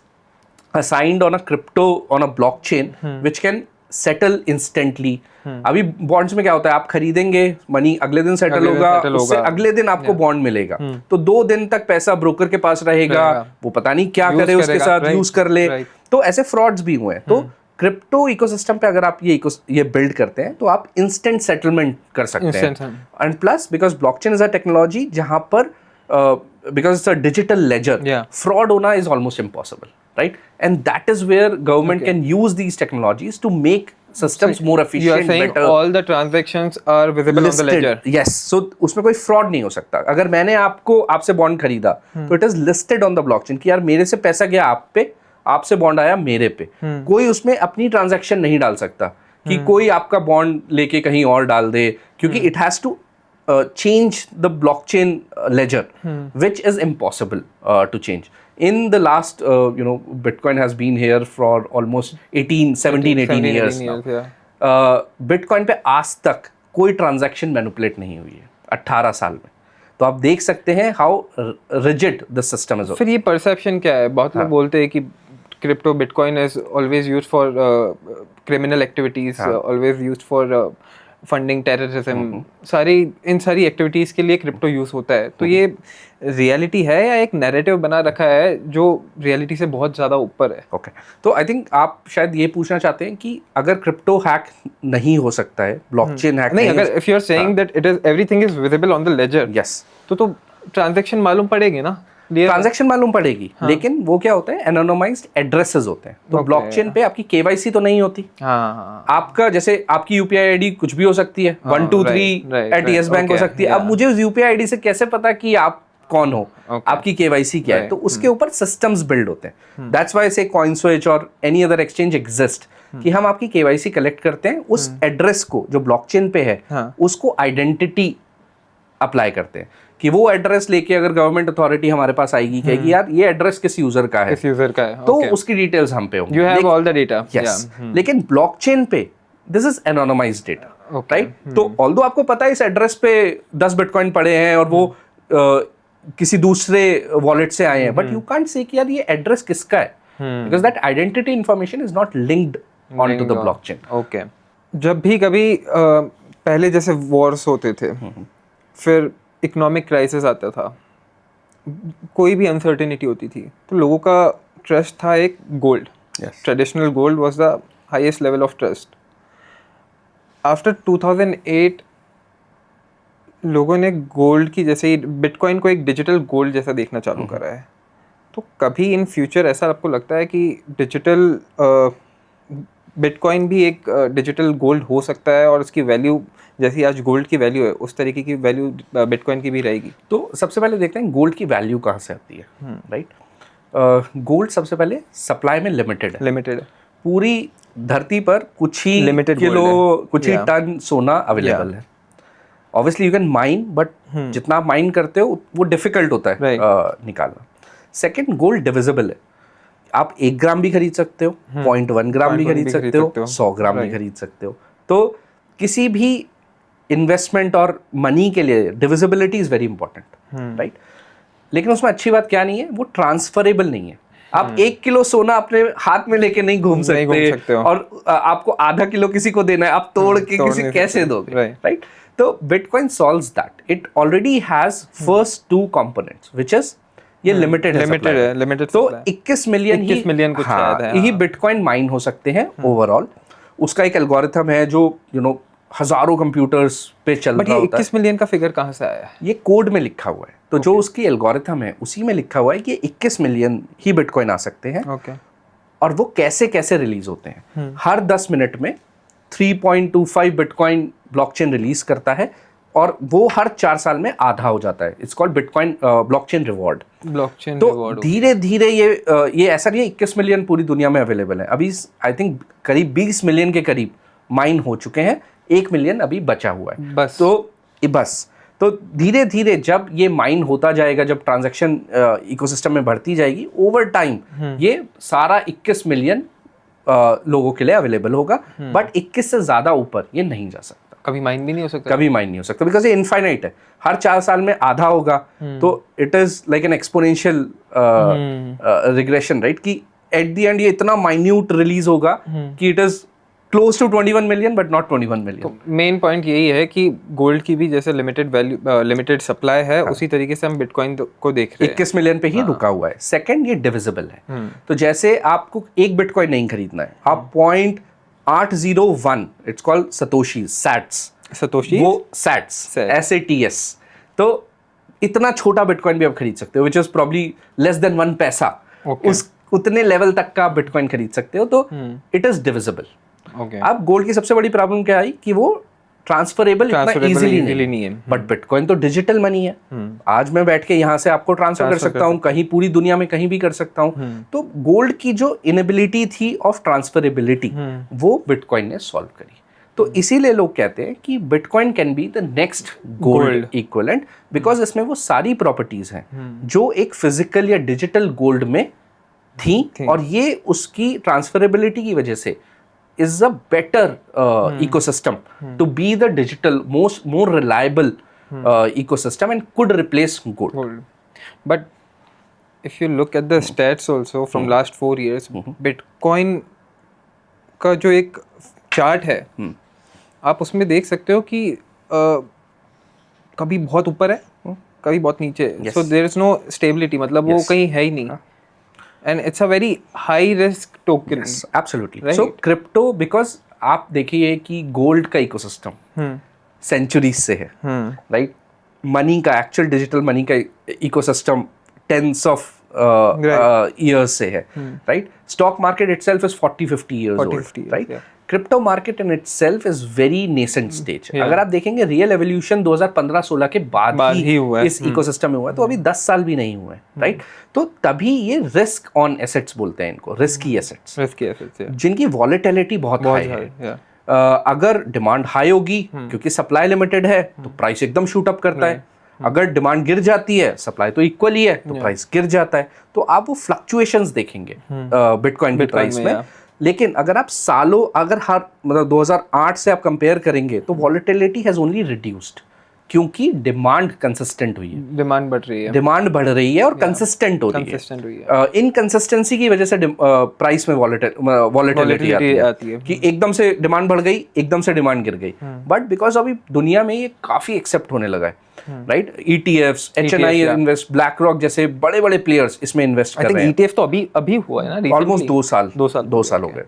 assigned on a crypto on a blockchain which can settle instantly. अभी बॉन्ड्स में क्या होता है, आप खरीदेंगे, मनी अगले दिन सेटल होगा, उससे अगले दिन आपको बॉन्ड मिलेगा, तो 2 दिन तक पैसा ब्रोकर के पास रहेगा, वो पता नहीं क्या करे उसके साथ, यूज कर ले, तो ऐसे फ्रॉड्स भी हुए हैं। तो क्रिप्टो इकोसिस्टम पे अगर आप ये बिल्ड करते हैं तो आप इंस्टेंट सेटलमेंट कर सकते हैं, and plus because blockchain is a technology जहां पर because it's a digital ledger, fraud hona is almost impossible, right? And that is where government can use these technologies to make systems more efficient, you are saying better. All the transactions are visible listed on the ledger. Yes, so उसमें कोई fraud नहीं हो सकता। अगर मैंने आपसे bond खरीदा तो it is listed on the blockchain कि यार मेरे से पैसा गया आप पे, आपसे बॉन्ड आया मेरे पे, कोई उसमें अपनी ट्रांजैक्शन नहीं डाल सकता कि कोई आपका बॉन्ड लेके कहीं और डाल दे, क्योंकि it has to change the blockchain ledger, which is impossible to change. In the last, Bitcoin has been here for almost 17-18 years now. Bitcoin पे आज तक कोई transaction manipulate नहीं हुई है 18 साल में। तो आप देख सकते हैं how rigid the system is. फिर ये perception क्या है? बहुत लोग बोलते हैं कि crypto Bitcoin is always used for criminal activities, always used for funding terrorism, सारी एक्टिविटीज़ के लिए क्रिप्टो यूज़ होता है। तो ये रियलिटी है या एक नैरेटिव बना रखा है जो रियलिटी से बहुत ज़्यादा ऊपर है? ओके, तो आई थिंक आप शायद ये पूछना चाहते हैं कि अगर क्रिप्टो हैक नहीं हो सकता है, ब्लॉकचेन हैक नहीं, अगर if you are saying that it is everything is visible on the ledger, yes, तो ट्रांजैक्शन मालूम पड़ेगी ना, ट्रांजैक्शन मालूम पड़ेगी। लेकिन वो क्या होता है, एनोनिमाइज्ड एड्रेसेस होते हैं। तो ब्लॉकचेन पे आपकी केवाईसी तो नहीं होती। आपका जैसे आपकी यूपीआई आईडी कुछ भी हो सकती है, 123 @ बैंक हो सकती है। अब मुझे उस यूपीआई आईडी से कैसे पता कि आप कौन हो, आपकी केवाईसी क्या है? तो उसके ऊपर सिस्टम्स बिल्ड होते हैं। दैट्स व्हाई से कॉइनस्विच और एनी अदर एक्सचेंज एग्जिस्ट, कि हम आपकी केवाईसी कलेक्ट करते हैं, उस एड्रेस को जो ब्लॉकचेन पे है उसको आइडेंटिटी अप्लाई करते हैं कि वो एड्रेस लेके अगर गवर्नमेंट अथॉरिटी हमारे पास आएगी, कहेगी यार ये एड्रेस किस यूजर का है, तो उसकी डिटेल्स हम पे होंगी। You have all the data. Yes, लेकिन ब्लॉकचेन पे this is anonymised data, right? तो ऑल्दो आपको पता है इस एड्रेस पे 10 बिटकॉइन पड़े हैं और वो किसी दूसरे वॉलेट से आए हैं, बट यू कांट से कि यार ये एड्रेस किसका है, because that identity information is not linked on to the blockchain. Okay, जब भी कभी पहले जैसे वॉर्स होते थे, फिर इकोनॉमिक क्राइसिस आता था, कोई भी अनसर्टेनिटी होती थी, तो लोगों का ट्रस्ट था एक gold. Traditional gold was the highest level of trust. After 2008 लोगों ने गोल्ड की, जैसे बिटकॉइन को एक डिजिटल गोल्ड जैसा देखना चालू करा है। तो कभी इन फ्यूचर ऐसा आपको लगता है कि डिजिटल बिटकॉइन भी एक डिजिटल गोल्ड हो सकता है और उसकी वैल्यू जैसी आज गोल्ड की वैल्यू है उस तरीके की वैल्यू बिटकॉइन की भी रहेगी? तो सबसे पहले देखते हैं गोल्ड की वैल्यू कहाँ से आती है, राइट? गोल्ड सबसे पहले सप्लाई में लिमिटेड है। पूरी धरती पर कुछ ही किलो, कुछ ही टन सोना अवेलेबल है। Obviously you can mine, but जितना आप माइन करते हो वो डिफिकल्ट होता है निकालना। सेकेंड, गोल्ड डिविजिबल है। आप 1 ग्राम भी खरीद सकते हो, 0.1 ग्राम भी खरीद सकते हो, 100 ग्राम भी खरीद सकते हो। तो किसी भी इन्वेस्टमेंट और मनी के लिए divisibility is very important, right? लेकिन उसमें अच्छी बात क्या नहीं है, वो ट्रांसफरेबल नहीं है। आप 1 किलो सोना अपने हाथ में लेके नहीं घूम सकते और आपको आधा किलो किसी को देना है, आप तोड़ के किसी कैसे दोगे, राइट? तो bitcoin solves that. It already has first 2 components which is ये लिमिटेड है। तो 21 मिलियन कुछ ही बिटकॉइन माइन हो सकते हैं ओवरऑल। उसका एक एल्गोरिथम है जो हजारों कंप्यूटर्स पे चल रहा होता है। 21 मिलियन का फिगर कहाँ से आया है? ये कोड में लिखा हुआ है। तो जो उसकी एल्गोरिथम है उसी में लिखा हुआ है कि 21 मिलियन ही बिटकॉइन आ सकते हैं। और वो कैसे कैसे रिलीज होते हैं? हर 10 मिनट में 3.25 बिटकॉइन ब्लॉकचेन रिलीज करता है और वो हर 4 साल में आधा हो जाता है। It's called bitcoin blockchain reward. तो धीरे धीरे ये ऐसा नहीं है 21 मिलियन पूरी दुनिया में अवेलेबल है। अभी आई थिंक करीब 20 मिलियन के करीब माइन हो चुके हैं, 1 मिलियन अभी बचा हुआ है। बस तो धीरे धीरे जब ये माइन होता जाएगा, जब ट्रांजैक्शन इकोसिस्टम में बढ़ती जाएगी, ओवर टाइम ये सारा 21 मिलियन लोगों के लिए अवेलेबल होगा। बट 21 से ज्यादा ऊपर ये नहीं जा सकता। कभी माइन भी नहीं हो सकता, बिकॉज ये इनफाइनाइट है। हर 4 साल में आधा होगा। तो it is like an exponential regression, right? कि एट द एंड ये इतना माइन्यूट रिलीज होगा कि it is close to 21 million but not 21 million. तो मेन पॉइंट यही है कि गोल्ड की भी जैसे लिमिटेड सप्लाई है, उसी तरीके से हम बिटकॉइन को देख रहे हैं। 21 मिलियन पे ही रुका हुआ है। सेकंड, ये डिविजिबल है। तो जैसे आपको 1 बिटकॉइन नहीं खरीदना है, आप 0.801, इट्स कॉल्ड सतोशी, सैट्स, वो सैट्स, SATS, तो इतना छोटा बिटकॉइन भी आप खरीद सकते हो, which is probably less than 1 पैसा। उतने लेवल तक का बिटकॉइन खरीद सकते हो। तो इट इज डिविजिबल। अब गोल्ड की सबसे बड़ी प्रॉब्लम क्या आई कि वो ट्रांसफरेबल इतना इजीली नहीं है। बट बिटकॉइन तो डिजिटल मनी है। आज मैं बैठ के यहाँ से आपको ट्रांसफर कर सकता हूँ, कहीं पूरी दुनिया में कहीं भी कर सकता हूँ। तो गोल्ड की जो इनेबिलिटी थी ऑफ ट्रांसफरेबिलिटी, वो बिटकॉइन ने सॉल्व करी। तो इसीलिए लोग कहते हैं कि bitcoin can be the next gold equivalent, because इसमें वो सारी प्रॉपर्टीज हैं जो एक फिजिकल या डिजिटल गोल्ड में थी। और ये उसकी ट्रांसफरेबिलिटी की वजह से is a better ecosystem to be the digital more reliable ecosystem and could replace gold. But if you look at the stats also from last 4 years, Bitcoin का जो एक चार्ट है आप उसमें देख सकते हो कि कभी बहुत ऊपर है, कभी बहुत नीचे है. So there is no stability, मतलब वो कहीं है ही नहीं. And it's a very high risk token. Yes, absolutely. So crypto, because आप देखिए कि गोल्ड का इकोसिस्टम सेंचुरीज से है, राइट. मनी का, एक्चुअल डिजिटल मनी का इकोसिस्टम टेंस ऑफ years से है, right? Stock market itself is 40-50 years old, right? Crypto market in itself is very nascent stage. अगर आप देखेंगे रियल एवोल्यूशन 2015-16 के बाद ही इस इकोसिस्टम में हुआ है, तो अभी 10 साल भी नहीं हुए, राइट. तो तभी ये रिस्क ऑन एसेट्स बोलते हैं इनको, रिस्की एसेट्स, जिनकी वॉलेटिलिटी बहुत हाई है. अगर डिमांड हाई होगी क्योंकि सप्लाई लिमिटेड है तो प्राइस एकदम शूट अप करता है. अगर डिमांड गिर जाती है, सप्लाई तो इक्वल ही है, तो प्राइस गिर जाता है. तो आप वो फ्लक्चुएशंस देखेंगे बिटकॉइन की प्राइस में. लेकिन अगर आप सालों, अगर हर मतलब 2008 से आप कंपेयर करेंगे तो वॉलेटिलिटी हैज ओनली रिड्यूस्ड, क्योंकि डिमांड कंसिस्टेंट हुई है, डिमांड बढ़ रही है और कंसिस्टेंट हो रही है. इनकंसिस्टेंसी की वजह से प्राइस में वॉलेटिलिटी आती है कि एकदम से डिमांड बढ़ गई, एकदम से डिमांड गिर गई. बट बिकॉज अभी दुनिया में ये काफी एक्सेप्ट होने लगा है, right. ETFs, HNI invest, black rock जैसे बड़े बड़े प्लेयर्स इसमें इन्वेस्ट कर रहे हैं. ETF तो अभी हुआ है ना, ऑलमोस्ट 2 साल हो गए.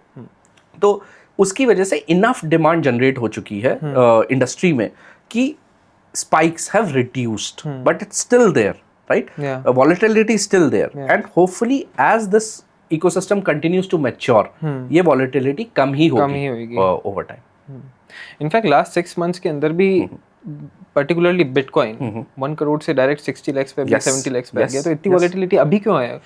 तो उसकी वजह से इनफ डिमांड जनरेट हो चुकी है इंडस्ट्री में कि spikes have reduced, but it's still there, right? Volatility is still there, and hopefully as this ecosystem continues to mature, ये volatility कम ही होगी over time. In fact, last 6 months के अंदर भी particularly Bitcoin 1 crore से direct 60 lakhs पे, 70 lakhs पे गया. तो इतनी volatility अभी क्यों है?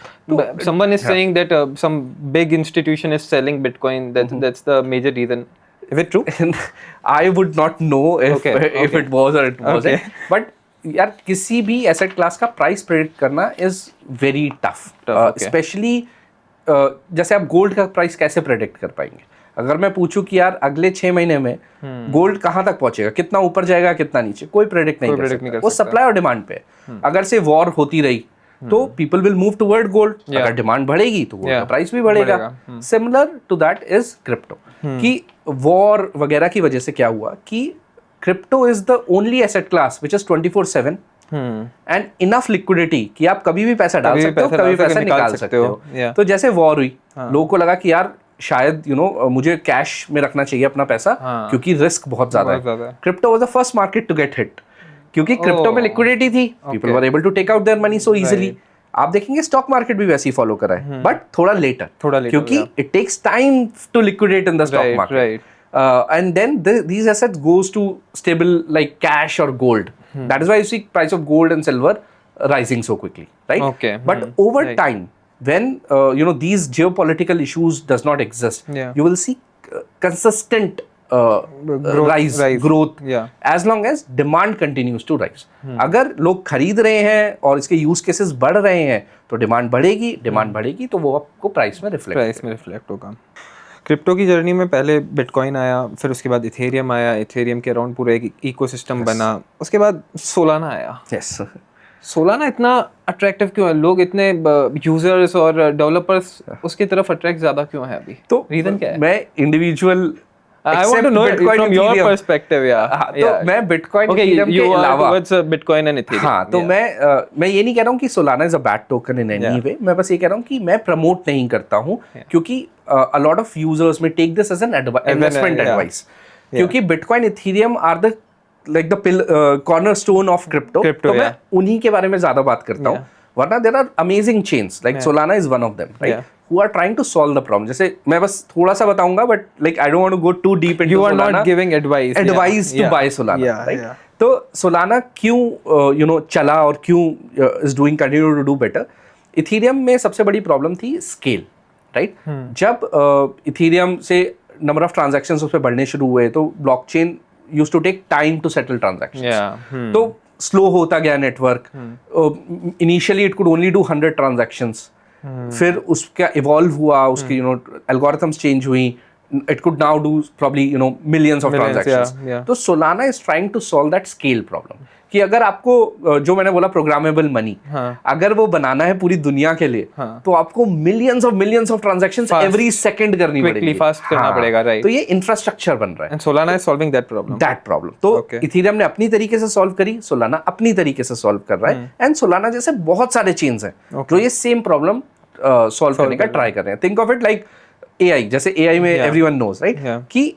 Someone is saying that some big institution is selling Bitcoin. That's the major reason. Is it true? I would not know if it was or it wasn't. But यार किसी भी एसेट क्लास का price predict करना is very tough, specially जैसे आप gold का price कैसे predict कर पाएंगे? अगर मैं पूछूं कि यार अगले 6 महीने में गोल्ड कहाँ तक पहुंचेगा, कितना ऊपर जाएगा, कितना नीचे, कोई प्रेडिक्ट नहीं कर सकता. वो सप्लाई और डिमांड पे है. अगर से वॉर होती रही तो people will move toward gold. अगर डिमांड बढ़ेगी तो गोल्ड का प्राइस भी बढ़ेगा. Similar to that is crypto, कि वॉर वगैरह की वजह से क्या हुआ कि crypto is the only asset class which is 24/7 and enough liquidity कि आप कभी भी पैसा डाल सकते हो, कभी पैसा निकाल सकते हो. तो जैसे वॉर हुई, लोगों को लगा कि यार शायद मुझे कैश में रखना चाहिए अपना पैसा, क्योंकि रिस्क बहुत ज्यादा है. Crypto was the first market to get hit, क्योंकि क्रिप्टो में लिक्विडिटी थी, people were able to take out their money so easily. आप देखेंगे स्टॉक मार्केट भी वैसे ही फॉलो कर रहा है, बट थोड़ा लेटर, क्योंकि it takes time to liquidate in the stock market. And then these assets goes to stable like cash or gold. That is why you see price of gold and silver rising so quickly, right? Okay. But over time, when these geopolitical issues does not exist, you will see consistent growth as long as demand continues to rise. अगर लोग खरीद रहे हैं और इसके use cases बढ़ रहे हैं तो डिमांड बढ़ेगी तो वो आपको प्राइस में रिफ्लेक्ट होगा. क्रिप्टो की जर्नी में पहले बिटकॉइन आया, फिर उसके बाद इथेरियम आया, इथेरियम के अराउंड पूरा एक इकोसिस्टम बना, उसके बाद सोलाना आया. सोलाना इतना अट्रैक्टिव क्यों है? लोग इतने यूजर्स और डेवलपर्स उसकी तरफ अट्रैक्ट ज्यादा क्यों है अभी? तो रीजन क्या है? मैं individual I want to know it from your perspective, तो मैं बिटकॉइन के अलावा बिटकॉइन एंड इथेरियम. हाँ, तो मैं ये नहीं कह रहा हूँ कि Solana is a bad token in any way. मैं बस ये कह रहा हूँ कि मैं प्रमोट नहीं करता हूँ, क्योंकि a lot of users may take this as an investment advice. क्योंकि bitcoin Ethereum are the like the cornerstone of crypto. तो मैं उन्हीं के बारे में ज्यादा बात करता हूँ, वरना there are amazing chains like Solana is one of them, right, who are trying to solve the problem. जैसे मैं बस थोड़ा सा बताऊंगा, but like I don't want to go too deep into Solana. You are not giving advice to buy Solana, right? तो Solana क्यों चला और क्यों is doing continue to do better? Ethereum में सबसे बड़ी प्रॉब्लम थी स्केल, राइट. जब Ethereum से नंबर ऑफ ट्रांजैक्शंस उस पे बढ़ने शुरू हुए तो blockchain used to take time to settle transactions. तो स्लो होता गया network. Initially it could only do 100 transactions. फिर उसका इवॉल्व हुआ, उसकी एल्गोरिथम्स चेंज हुई, it could now do probably millions of transactions. yeah. तो Solana is trying to solve that scale problem कि अगर आपको जो मैंने बोला प्रोग्रामेबल मनी, अगर वो बनाना है पूरी दुनिया के लिए, तो आपको millions of transactions every second करनी पड़ेगी, फास्ट करना पड़ेगा, राइट? तो ये इंफ्रास्ट्रक्चर बन रहा है and Solana is solving that problem. तो इथेरियम ने अपनी तरीके से सॉल्व करी, Solana अपनी तरीके से सॉल्व कर रहा है, एंड Solana जैसे बहुत सारे चेन्स हैं जो ये सेम प्रॉब्लम सॉल्व करने का ट्राई कर रहे हैं. Think of it like AI, जैसे AI में एवरीवन नोज राइट कि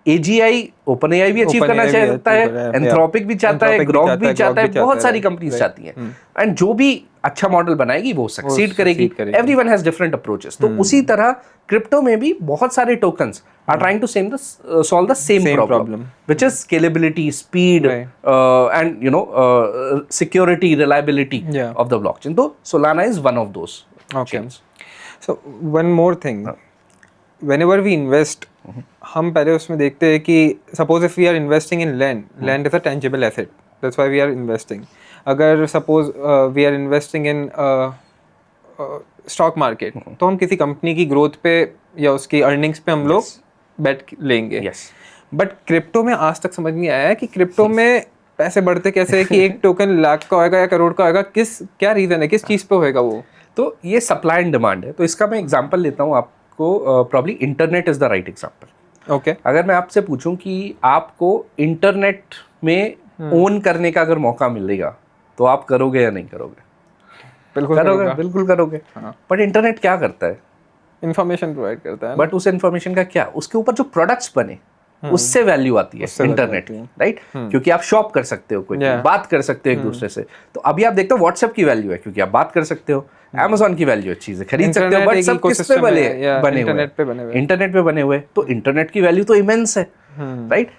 AGI ओपन AI भी अचीव करना चाहता है, एंथ्रोपिक भी चाहता है, ग्रॉक भी चाहता है, बहुत सारी कंपनीज चाहती हैं, एंड जो भी अच्छा मॉडल बनाएगी वो सक्सीड करेगी. Everyone has different approaches. तो उसी तरह क्रिप्टो में भी बहुत सारे tokens are trying to solve the same problem, which is scalability, speed and security, reliability of the blockchain. तो Solana is one of those chains. So one more thing, whenever we invest, हम पहले उसमें देखते हैं कि suppose if we are investing in land is a tangible asset, that's why we are investing. अगर suppose we are investing in stock market, तो हम किसी कंपनी की ग्रोथ पे या उसकी अर्निंग्स पे हम लोग बेट लेंगे. बट क्रिप्टो में आज तक समझ नहीं आया है कि क्रिप्टो में पैसे बढ़ते कैसे है, कि एक टोकन लाख का होएगा या करोड़ का होएगा, क्या रीजन है, किस चीज़ पे होएगा वो? तो ये सप्लाई एंड डिमांड है. तो इसका मैं एग्जांपल लेता हूँ आपको. Probably internet is the right example. Okay, अगर मैं आपसे पूछूं कि आपको इंटरनेट में ओन करने का अगर मौका मिलेगा तो आप करोगे या नहीं करोगे? बिल्कुल करोगे. बट इंटरनेट क्या करता है? इंफॉर्मेशन प्रोवाइड करता है. बट उस इंफॉर्मेशन का क्या, उसके ऊपर जो प्रोडक्ट्स बने उससे वैल्यू आती है इंटरनेट की, राइट? क्योंकि आप शॉप कर सकते हो, कोई बात कर सकते हो एक दूसरे से. तो अभी आप देखते हो व्हाट्सएप की वैल्यू है क्योंकि आप बात कर सकते हो. Amazon की वैल्यू है, चीजें खरीद सकते हो, बट सब किस पे बने हुए? इंटरनेट पे बने हुए. तो इंटरनेट की वैल्यू तो इमेंस है, राइट?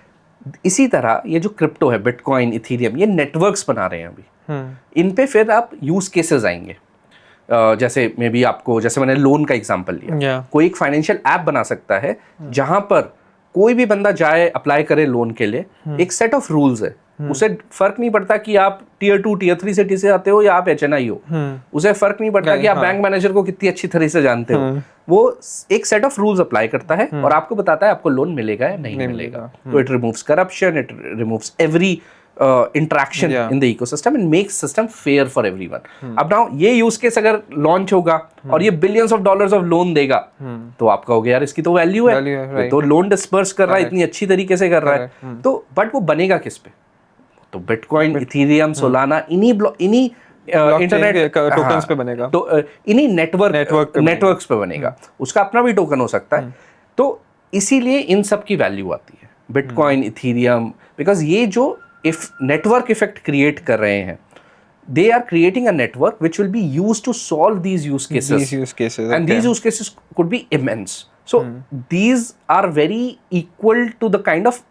इसी तरह ये जो क्रिप्टो है, बिटकॉइन, इथेरियम, ये नेटवर्क्स बना रहे हैं अभी. इन पे फिर आप यूज केसेस आएंगे. जैसे मे बी आपको, जैसे मैंने लोन का एग्जांपल लिया, कोई एक फाइनेंशियल ऐप बना सकता है जहां पर कोई भी बंदा जाए, अप्लाई करे लोन के लिए. एक सेट ऑफ रूल्स है, उसे फर्क नहीं पड़ता कि आप टीयर 2 टीयर 3 सिटी से आते हो या आप HNI हो. उसे फर्क नहीं पड़ता कि आप बैंक मैनेजर को कितनी अच्छी तरह से जानते हो. वो एक सेट ऑफ रूल्स अप्लाई करता है और आपको बताता है आपको लोन मिलेगा या नहीं मिलेगा. तो it removes corruption, it removes every interaction in the ecosystem and makes system fair for everyone. अब now ये यूज केस अगर लॉन्च होगा और ये billions of dollars of loan देगा, तो आप कहोगे यार इसकी तो वैल्यू है, तो लोन डिस्पर्स कर रहा है, इतनी अच्छी तरीके से कर रहा है. तो बट वो बनेगा किस पे? तो बिटकॉइन, इथेरियम, सोलाना, इन्हीं इंटरनेट टोकन्स पे बनेगा. तो इन्हीं नेटवर्क्स पे बनेगा. उसका अपना भी टोकन हो सकता है. तो इसीलिए इन सब की वैल्यू आती है, बिटकॉइन, इथेरियम, बिकॉज ये जो नेटवर्क इफेक्ट क्रिएट कर रहे हैं, they are creating a network which will be used to solve these use cases. And these use cases could be immense. So these are very equal to the kind of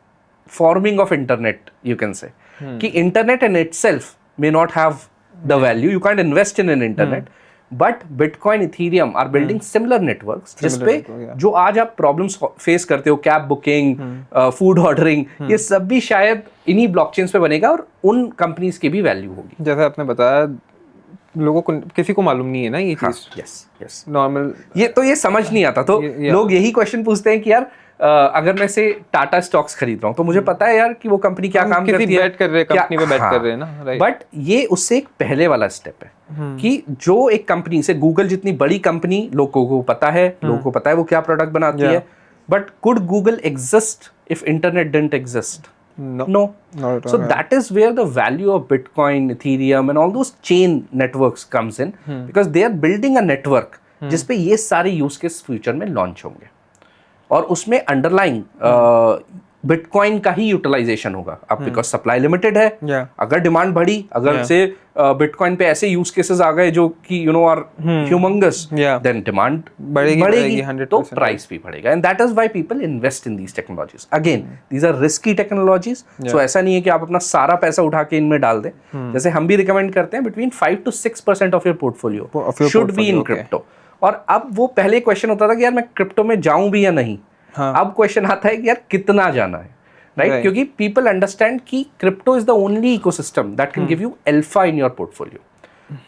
forming of internet, you can say. कि internet in itself may not have the value. You can't invest in an internet. But Bitcoin, Ethereum are building similar networks, जिसपे जो आज आप problems face करते हो, cab booking, food ordering, ये सब भी शायद इन्हीं ब्लॉकचेन्स पे बनेगा और उन कंपनीज की भी वैल्यू होगी. जैसे आपने बताया, लोगों को, किसी को मालूम नहीं है ना ये चीज. यस नॉर्मल ये समझ नहीं आता. तो लोग यही क्वेश्चन पूछते हैं कि यार अगर मैं से टाटा स्टॉक्स खरीद रहा हूँ तो मुझे पता है यार कि वो कंपनी क्या काम करती है, कंपनी पे बैट कर रहे हैं ना, राइट? बट ये उससे एक पहले वाला स्टेप है कि जो एक कंपनी से, गूगल जितनी बड़ी कंपनी, लोगों को पता है वो क्या प्रोडक्ट बनाती है. But could Google exist if internet didn't exist? No. So that is where the value of Bitcoin, Ethereum and all those chain networks comes in, because they are building a network जिसपे ये सारे use case future में launch होंगे और उसमें underlying bitcoin का ही utilisation होगा. अब बिकॉज सप्लाई लिमिटेड है, अगर डिमांड बढ़ी, अगर से बिटकॉइन पे ऐसे यूज केसेस आ गए जो कि आर ह्यूमंगस, देन डिमांड बढ़ेगी तो प्राइस भी बढ़ेगा. And that is why people invest in these technologies. Again these are risky technologies. So ऐसा नहीं है कि आप अपना सारा पैसा उठा के इनमें डाल दें. जैसे हम भी रिकमेंड करते हैं, between 5 to 6% of your portfolio should be in crypto. और अब वो पहले क्वेश्चन होता था कि यार मैं क्रिप्टो में जाऊं भी या नहीं. अब क्वेश्चन आता है कि यार कितना जाना है, राइट? क्योंकि पीपल अंडरस्टैंड कि crypto is the only ecosystem that can give you alpha in your portfolio,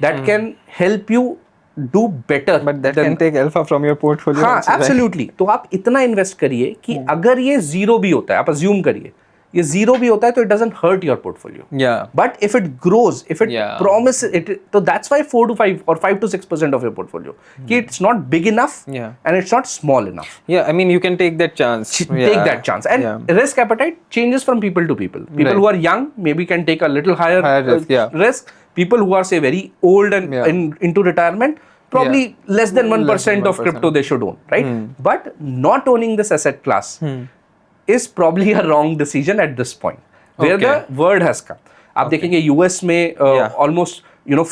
that can help you do better. But that can take alpha from your portfolio. हाँ, also, right? absolutely. तो आप इतना invest करिए कि अगर ये zero भी होता है, आप अज्यूम करिए ये जीरो भी होता है, तो it doesn't hurt your portfolio. Yeah. But if it grows, if it Yeah. promises it, so that's why 4 to 5 or 5 to 6% of your portfolio. कि it's not big enough Yeah. and it's not small enough. Yeah, I mean you can take that chance. Take that chance. And risk appetite changes from people to people. People Right. who are young maybe can take a little higher risk, risk. People who are say very old and into retirement, probably less than 1% of crypto they should own, right? But not owning this asset class is probably a wrong decision at this point, where the word has come. आप देखेंगे US में almost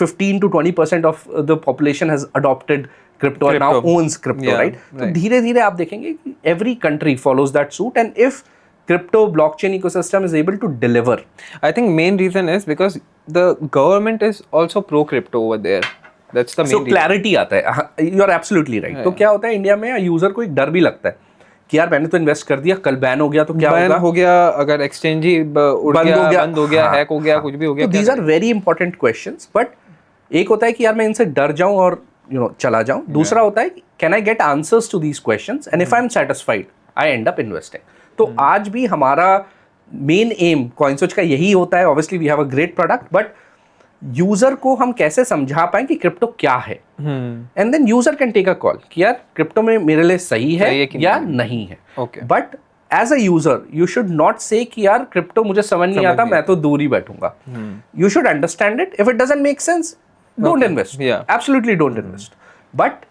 15 to 20% of the population has adopted crypto and now owns crypto, right? तो धीरे धीरे आप देखेंगे कि every country follows that suit, and if crypto blockchain ecosystem is able to deliver, I think main reason is because the government is also pro crypto over there. That's the main so clarity आता है. You are absolutely right. तो क्या होता है India में user को एक डर भी लगता है कि यार मैंने तो इन्वेस्ट कर दिया, कल बैन हो गया तो क्या होगा? बैन हो गया, अगर एक्सचेंज ही बंद हो गया, हैक हो गया, कुछ भी हो गया. तो these are very important questions. But एक होता है कि यार मैं इनसे डर जाऊं और चला जाऊं. दूसरा होता है कि can I get answers to these questions, and if I'm satisfied, I end up investing. तो आज भी हमारा मेन एम CoinSwitch का यही होता है. Obviously we have a great product, but user को हम कैसे समझा पाएं कि क्रिप्टो क्या है, and then user can take a call कि यार क्रिप्टो में मेरे लिए सही है या नहीं है. But as a user you should not say कि यार क्रिप्टो मुझे समझ नहीं आता, मैं तो दूर ही बैठूंगा. You should understand it. If it doesn't make sense, don't invest. Absolutely don't invest. But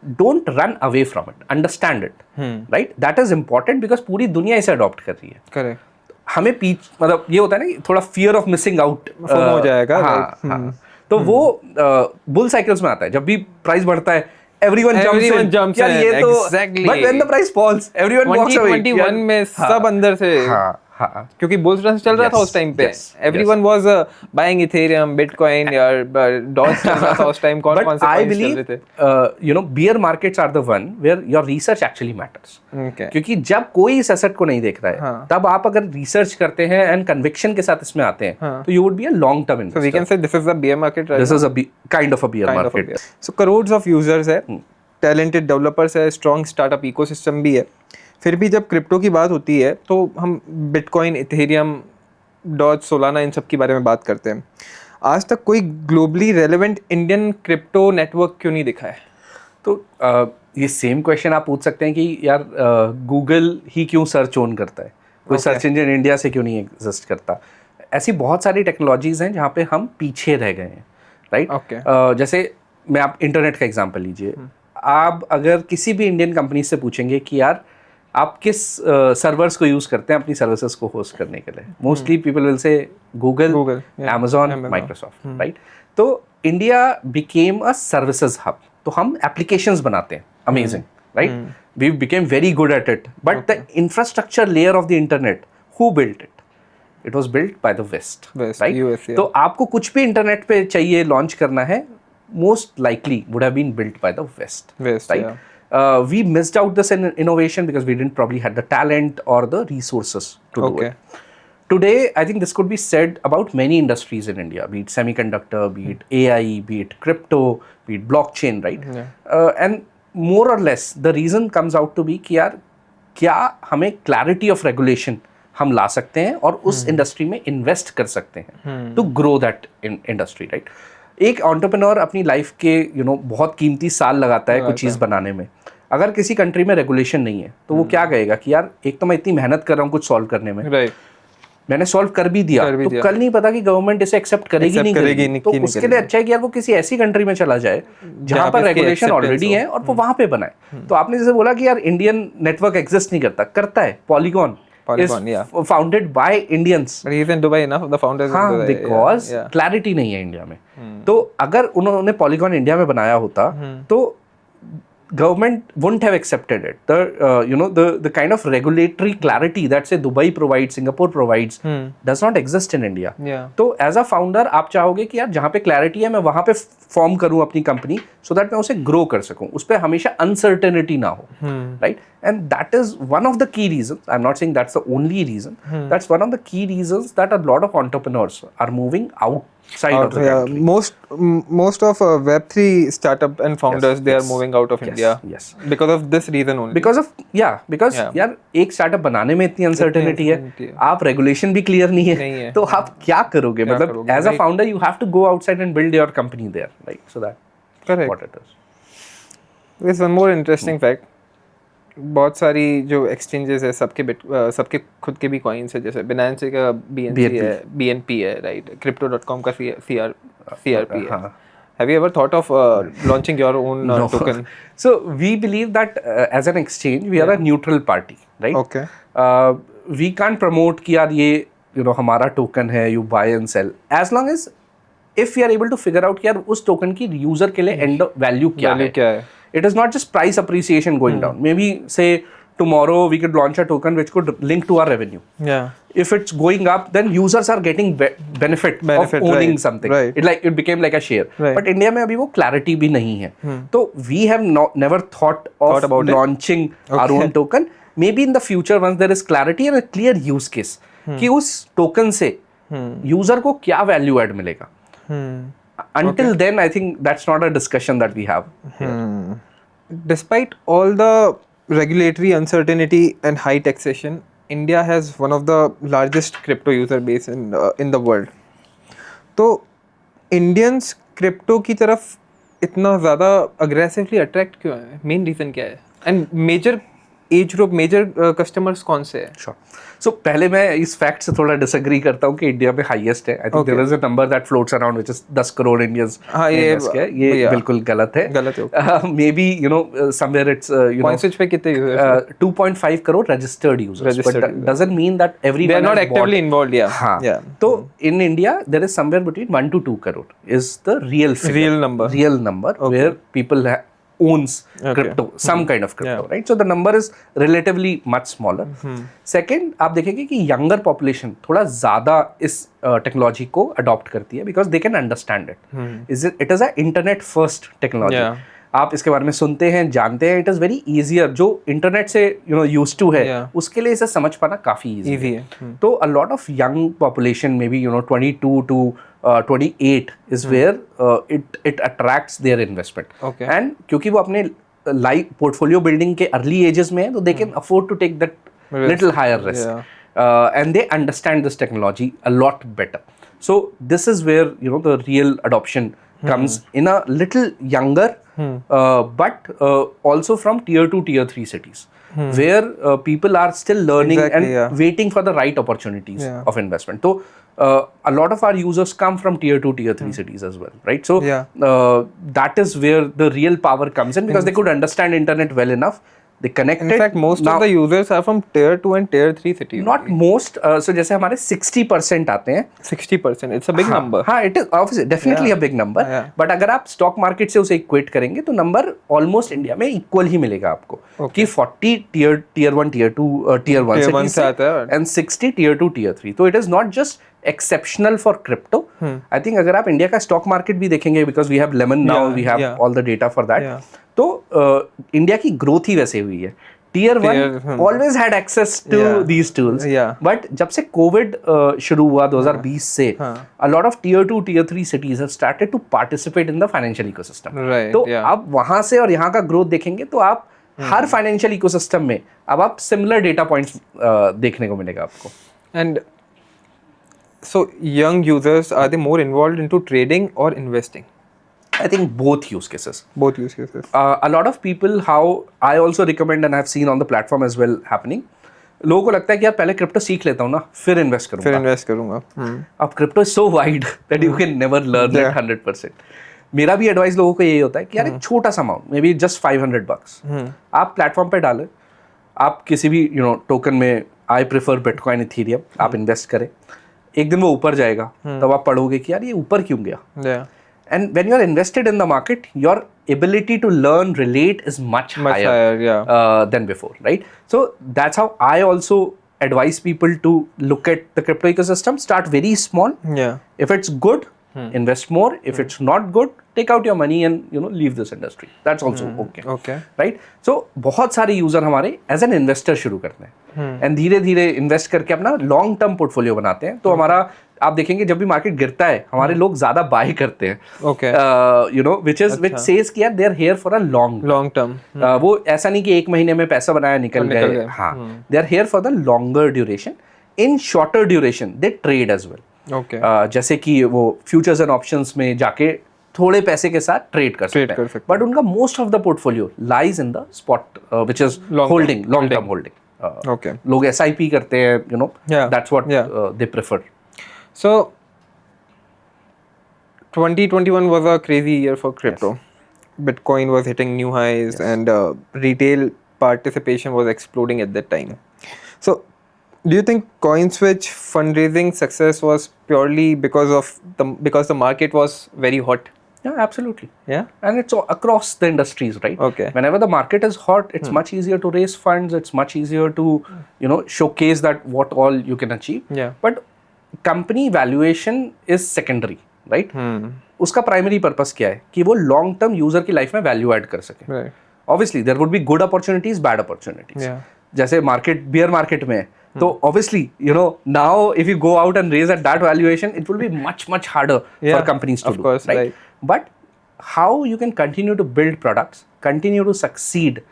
don't run away from it. Understand it, right? That is important because पूरी दुनिया इसे अडॉप्ट कर रही है. करेक्ट. हमें मतलब ये होता है ना थोड़ा फियर ऑफ मिसिंग आउट हो जाएगा. हाँ. तो वो बुल साइकिल्स में आता है. जब भी प्राइस बढ़ता है everyone jumps in. यार ये तो but when the price falls everyone walks away. 2021 में सब अंदर से, क्योंकि बुल्स रन चल रहा था उस टाइम पे. Everyone was buying Ethereum, bitcoin और डॉज चल रहा था उस टाइम. कौन कौन से कॉइन्स चल रहे थे? bear markets are the one where your research actually matters. क्योंकि जब कोई इस एसेट को नहीं देख रहा है, तब आप अगर रिसर्च करते हैं एंड कन्विक्शन के साथ इसमें आते हैं, तो you would be a long term investor. So we can say this is the bear market right This now. is a kind of a bear market. So crores of users है, talented developers है, strong startup ecosystem भी है. फिर भी जब crypto की बात होती है तो हम बिटकॉइन, इथेरियम, डॉज, सोलाना, इन सब के बारे में बात करते हैं. आज तक कोई globally relevant Indian crypto network क्यों नहीं दिखा है? तो ये सेम क्वेश्चन आप पूछ सकते हैं कि यार गूगल ही क्यों सर्च ऑन करता है, कोई सर्च इंजन इंडिया से क्यों नहीं एग्जिस्ट करता. ऐसी बहुत सारी टेक्नोलॉजीज हैं जहाँ पे हम पीछे रह गए हैं, राइट? जैसे मैं आप इंटरनेट का एग्जांपल लीजिए. आप अगर किसी भी इंडियन कंपनी से पूछेंगे कि यार आप किस सर्वर्स को यूज करते हैं अपनी सर्विसेज को होस्ट करने के लिए, mostly people will say Google, Amazon, Microsoft, right? तो India became a services hub. तो हम एप्लीकेशंस बनाते हैं, amazing, right? We became very good at it. But the infrastructure layer of the internet, who built it? It was built by the West, right? तो आपको कुछ भी internet पे चाहिए लॉन्च करना है, most likely would have been built by the West, right? We missed out this innovation because we didn't probably had the talent or the resources to do it. Today, I think this could be said about many industries in India, be it semiconductor, be it AI, be it crypto, be it blockchain, right? And more or less, the reason comes out to be कि यार क्या हमें clarity of regulation हम ला सकते हैं और उस industry में इन्वेस्ट कर सकते हैं to grow that industry, right? एक एंटरप्रेन्योर अपनी लाइफ के बहुत कीमती साल लगाता है कुछ चीज़ बनाने में. अगर किसी कंट्री में रेगुलेशन नहीं है तो वो क्या कहेगा कि यार एक तो मैं इतनी मेहनत कर रहा हूँ कुछ सॉल्व करने में, मैंने सॉल्व कर भी दिया, तो कल नहीं पता कि गवर्नमेंट इसे एक्सेप्ट करेगी नहीं करेगी. तो उसके लिए अच्छा है कि यार वो किसी ऐसी कंट्री में चला जाए जहाँ पर रेगुलेशन ऑलरेडी है और वो वहाँ पे बनाए. तो आपने जैसे बोला कि यार इंडियन नेटवर्क एग्जिस्ट नहीं करता है. Polygon is founded by Indians. But he's in Dubai enough. The founders in Dubai. Because clarity नहीं है इंडिया में. तो अगर उन्होंने पॉलीगॉन इंडिया में बनाया होता तो government wouldn't have accepted it. The kind of regulatory clarity that say Dubai provides, Singapore provides, does not exist in India. तो as a founder आप चाहोगे कि यार जहाँ पे clarity है मैं वहाँ पे फॉर्म करूँ अपनी कंपनी, so that मैं उसे ग्रो कर सकूँ, उस पर हमेशा अनसर्टेनिटी ना हो, right? And that is one of the key reasons. I'm not saying that's the only reason. That's one of the key reasons that a lot of entrepreneurs are moving outside of the country. Most of Web3 startup and founders, they are moving out of India. Yes. Because of this reason only. Because यार एक startup बनाने में इतनी uncertainty है, आप regulation भी clear नहीं है, तो आप क्या करोगे? मतलब as a founder you have to go outside and build your company there, right? So that what it is. There's one more interesting fact. बहुत सारी जो एक्सचेंजेस है सबके खुद के भी कॉइन्स है, जैसे Binance का BNP है, राइट? Crypto.com का CRP है. Have you ever thought of launching your own token? So we believe that as an exchange we are a neutral party, right? Okay. We can't promote कि यार ये हमारा token है, you buy and sell, as long as if we are able to figure out कि यार उस token की user के लिए end value क्या है. It is not just price appreciation going down. Maybe say tomorrow we could launch a token which could link to our revenue. Yeah. If it's going up, then users are getting benefit of owning something. Right. It became like a share. Right. But India में अभी वो clarity भी नहीं है. तो we have never thought of launching our own token. Maybe in the future once there is clarity and a clear use case कि उस token से user को क्या value add मिलेगा. Until then, I think that's not a discussion that we have here. Despite all the regulatory uncertainty and high taxation, India has one of the largest crypto user base in the world. तो Indians crypto की तरफ इतना ज़्यादा aggressively attract क्यों है? Main reason क्या है? And major age group, major customers कौन से हैं? Sure. So पहले मैं इस फैक्ट से थोड़ा डिसएग्री करता हूँ कि इंडिया में हाईएस्ट है. I think there is a number that floats around which is 10 crore Indians. ये बिल्कुल गलत है. Maybe somewhere it's coins पे कितने users? 2.5 crore registered users, but doesn't mean that everyone they are not actively involved. तो in India there is somewhere between 1 to 2 crore is the real number where people owns crypto, some kind of crypto, right? So the number is relatively much smaller. Second, आप देखेंगे कि younger population थोड़ा ज़्यादा इस technology को adopt करती है because they can understand it. It is a internet first technology. आप इसके बारे में सुनते हैं, जानते हैं. It is very easier. जो इंटरनेट से used to है, उसके लिए इसे समझ पाना काफ़ी easy है. तो a lot of young population, maybe 22 to 28 is where it attracts their investment. Okay. And क्योंकि वो अपने लाइफ पोर्टफोलियो बिल्डिंग के अर्ली एजेस में है, तो they can afford to take that little higher risk. And they understand this technology a lot better. So this is where the real adoption comes in a little younger, but also from tier 2, tier 3 cities, where people are still learning and waiting for the right opportunities of investment. So a lot of our users come from tier 2, tier 3 cities as well, right? So that is where the real power comes in, because they could understand internet well enough. They connected. In fact, most of the users are from tier 2 and tier 3 cities. Not most. So जैसे हमारे 60% आते हैं. 60%. It's a big number. हाँ, it is obviously definitely a big number. But अगर आप stock market से उसे equate करेंगे, तो number almost India में equal ही मिलेगा आपको. कि 40 tier 1, tier 2, tier 1 cities से आता है, and 60 tier 2, tier 3. So it is not just exceptional for crypto. I think अगर आप इंडिया का stock market भी देखेंगे, because we have Lemon now, we have all the data for that. तो India की ग्रोथ ही वैसे हुई है. Tier 1 always had access to these tools. But जब से कोविड शुरू हुआ 2020 से, a lot of tier 2, tier 3 cities have started to participate in the financial ecosystem. तो अब वहाँ से और यहाँ का ग्रोथ देखेंगे, तो आप हर फाइनेंशियल इकोसिस्टम में अब आप सिमिलर डेटा पॉइंट्स देखने को मिलेगा आपको. And so young users, are they more involved into trading or investing? I think both use cases. Both use cases. A lot of people, how I also recommend and I've seen on the platform as well happening, लोगों को लगता है कि यार पहले crypto सीख लेता हूँ ना, फिर इन्वेस्ट करूँगा. अब crypto is so wide that you can never learn it 100%. मेरा भी एडवाइस लोगों को यही होता है कि यार एक छोटा सा अमाउंट, मे बी जस्ट $500, आप प्लेटफॉर्म पे डालें. आप किसी भी टोकन में, आई प्रेफर बिटकॉइन, इथेरियम, आप इन्वेस्ट करें. एक दिन वो ऊपर जाएगा, तब आप पढ़ोगे कि यार ये ऊपर क्यों गया. And when you are invested in the market, your ability to learn, relate is much higher than before, right? So that's how I also advise people to look at the crypto ecosystem. Start very small. If it's good, invest more. If it's not good, take out your money and leave this industry. That's also okay. Right? So बहुत सारे user हमारे as an investor शुरू करते हैं and धीरे धीरे invest करके अपना लॉन्ग टर्म पोर्टफोलियो बनाते हैं. तो हमारा आप देखेंगे जब भी मार्केट गिरता है हमारे लोग ज्यादा बाय करते हैं. विच सेज कि यार they are here for a long term. वो ऐसा नहीं कि एक महीने में पैसा बनाया निकल गए. हाँ, they are here for the longer duration. In shorter duration they trade as well. जैसे कि वो फ्यूचर्स एंड ऑप्शंस में जाके थोड़े पैसे के साथ ट्रेड कर सकते हैं. बट उनका most of the portfolio lies in the spot which is holding, long term holding. लोग SIP करते हैं, that's what they prefer. So 2021 was a crazy year for crypto. Yes. Bitcoin was hitting new highs, yes, and retail participation was exploding at that time. So do you think CoinSwitch fundraising success was purely because the market was very hot? Yeah, absolutely. Yeah, and it's across the industries, right? Okay. Whenever the market is hot, it's much easier to raise funds. It's much easier to showcase that what all you can achieve. Yeah. But company valuation is secondary, right? उसका primary purpose क्या है कि वो long term user की life में value add कर सके. Right. Obviously there would be good opportunities, bad opportunities. Yeah. जैसे bear market में तो obviously now if you go out and raise at that valuation, it will be much harder for companies to of do. Course, right? But how you can continue to build products, continue to succeed,